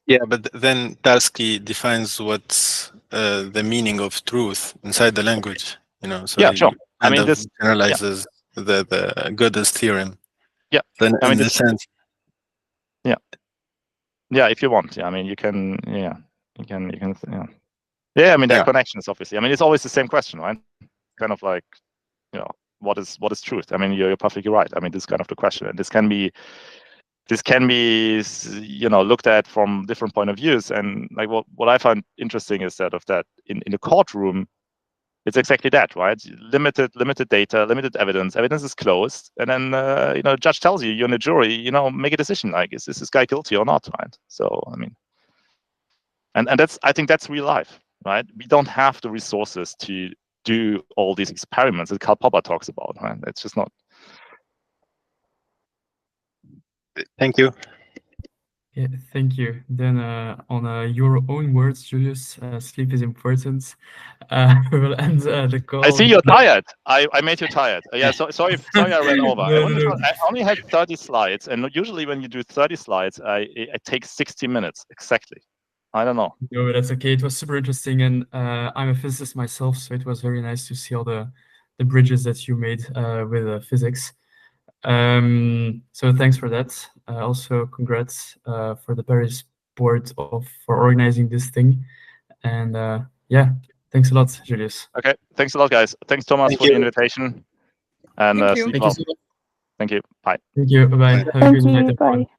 Yeah, but then Tversky defines what's the meaning of truth inside the language, so yeah, sure. I mean, this generalizes the Gödel's theorem. Yeah, then in the sense. Yeah, if you want. Yeah, I mean, you can. Yeah, you can. Yeah. Yeah, I mean, there are connections, obviously. I mean, it's always the same question, right? Kind of what is truth? I mean, you're perfectly right. I mean, this is kind of the question, and this can be looked at from different point of views. And what I find interesting is that in a courtroom, it's exactly that, right? Limited data, limited evidence. Evidence is closed, and then the judge tells you, you're in a jury, make a decision. Is this guy guilty or not, right? So I mean, and I think that's real life, right? We don't have the resources to do all these experiments that Karl Popper talks about, right? It's just not. Thank you. Yeah, thank you. Then on your own words, Julius, sleep is important. We'll end the call. I see you're tired. I made you tired. Yeah, sorry I ran over. I only had 30 slides, and usually when you do 30 slides, it takes 60 minutes exactly. I don't know. No, that's okay. It was super interesting, and I'm a physicist myself, so it was very nice to see all the bridges that you made with physics. So thanks for that. Also, congrats for the Paris board for organizing this thing. And yeah, thanks a lot, Julius. Okay, thanks a lot, guys. Thanks, Thomas, Thank for the you. invitation. And Thank you. sleep Thank well. you so much. Thank you. Bye. Thank you. Bye. Bye. Have a good night, everyone. Bye.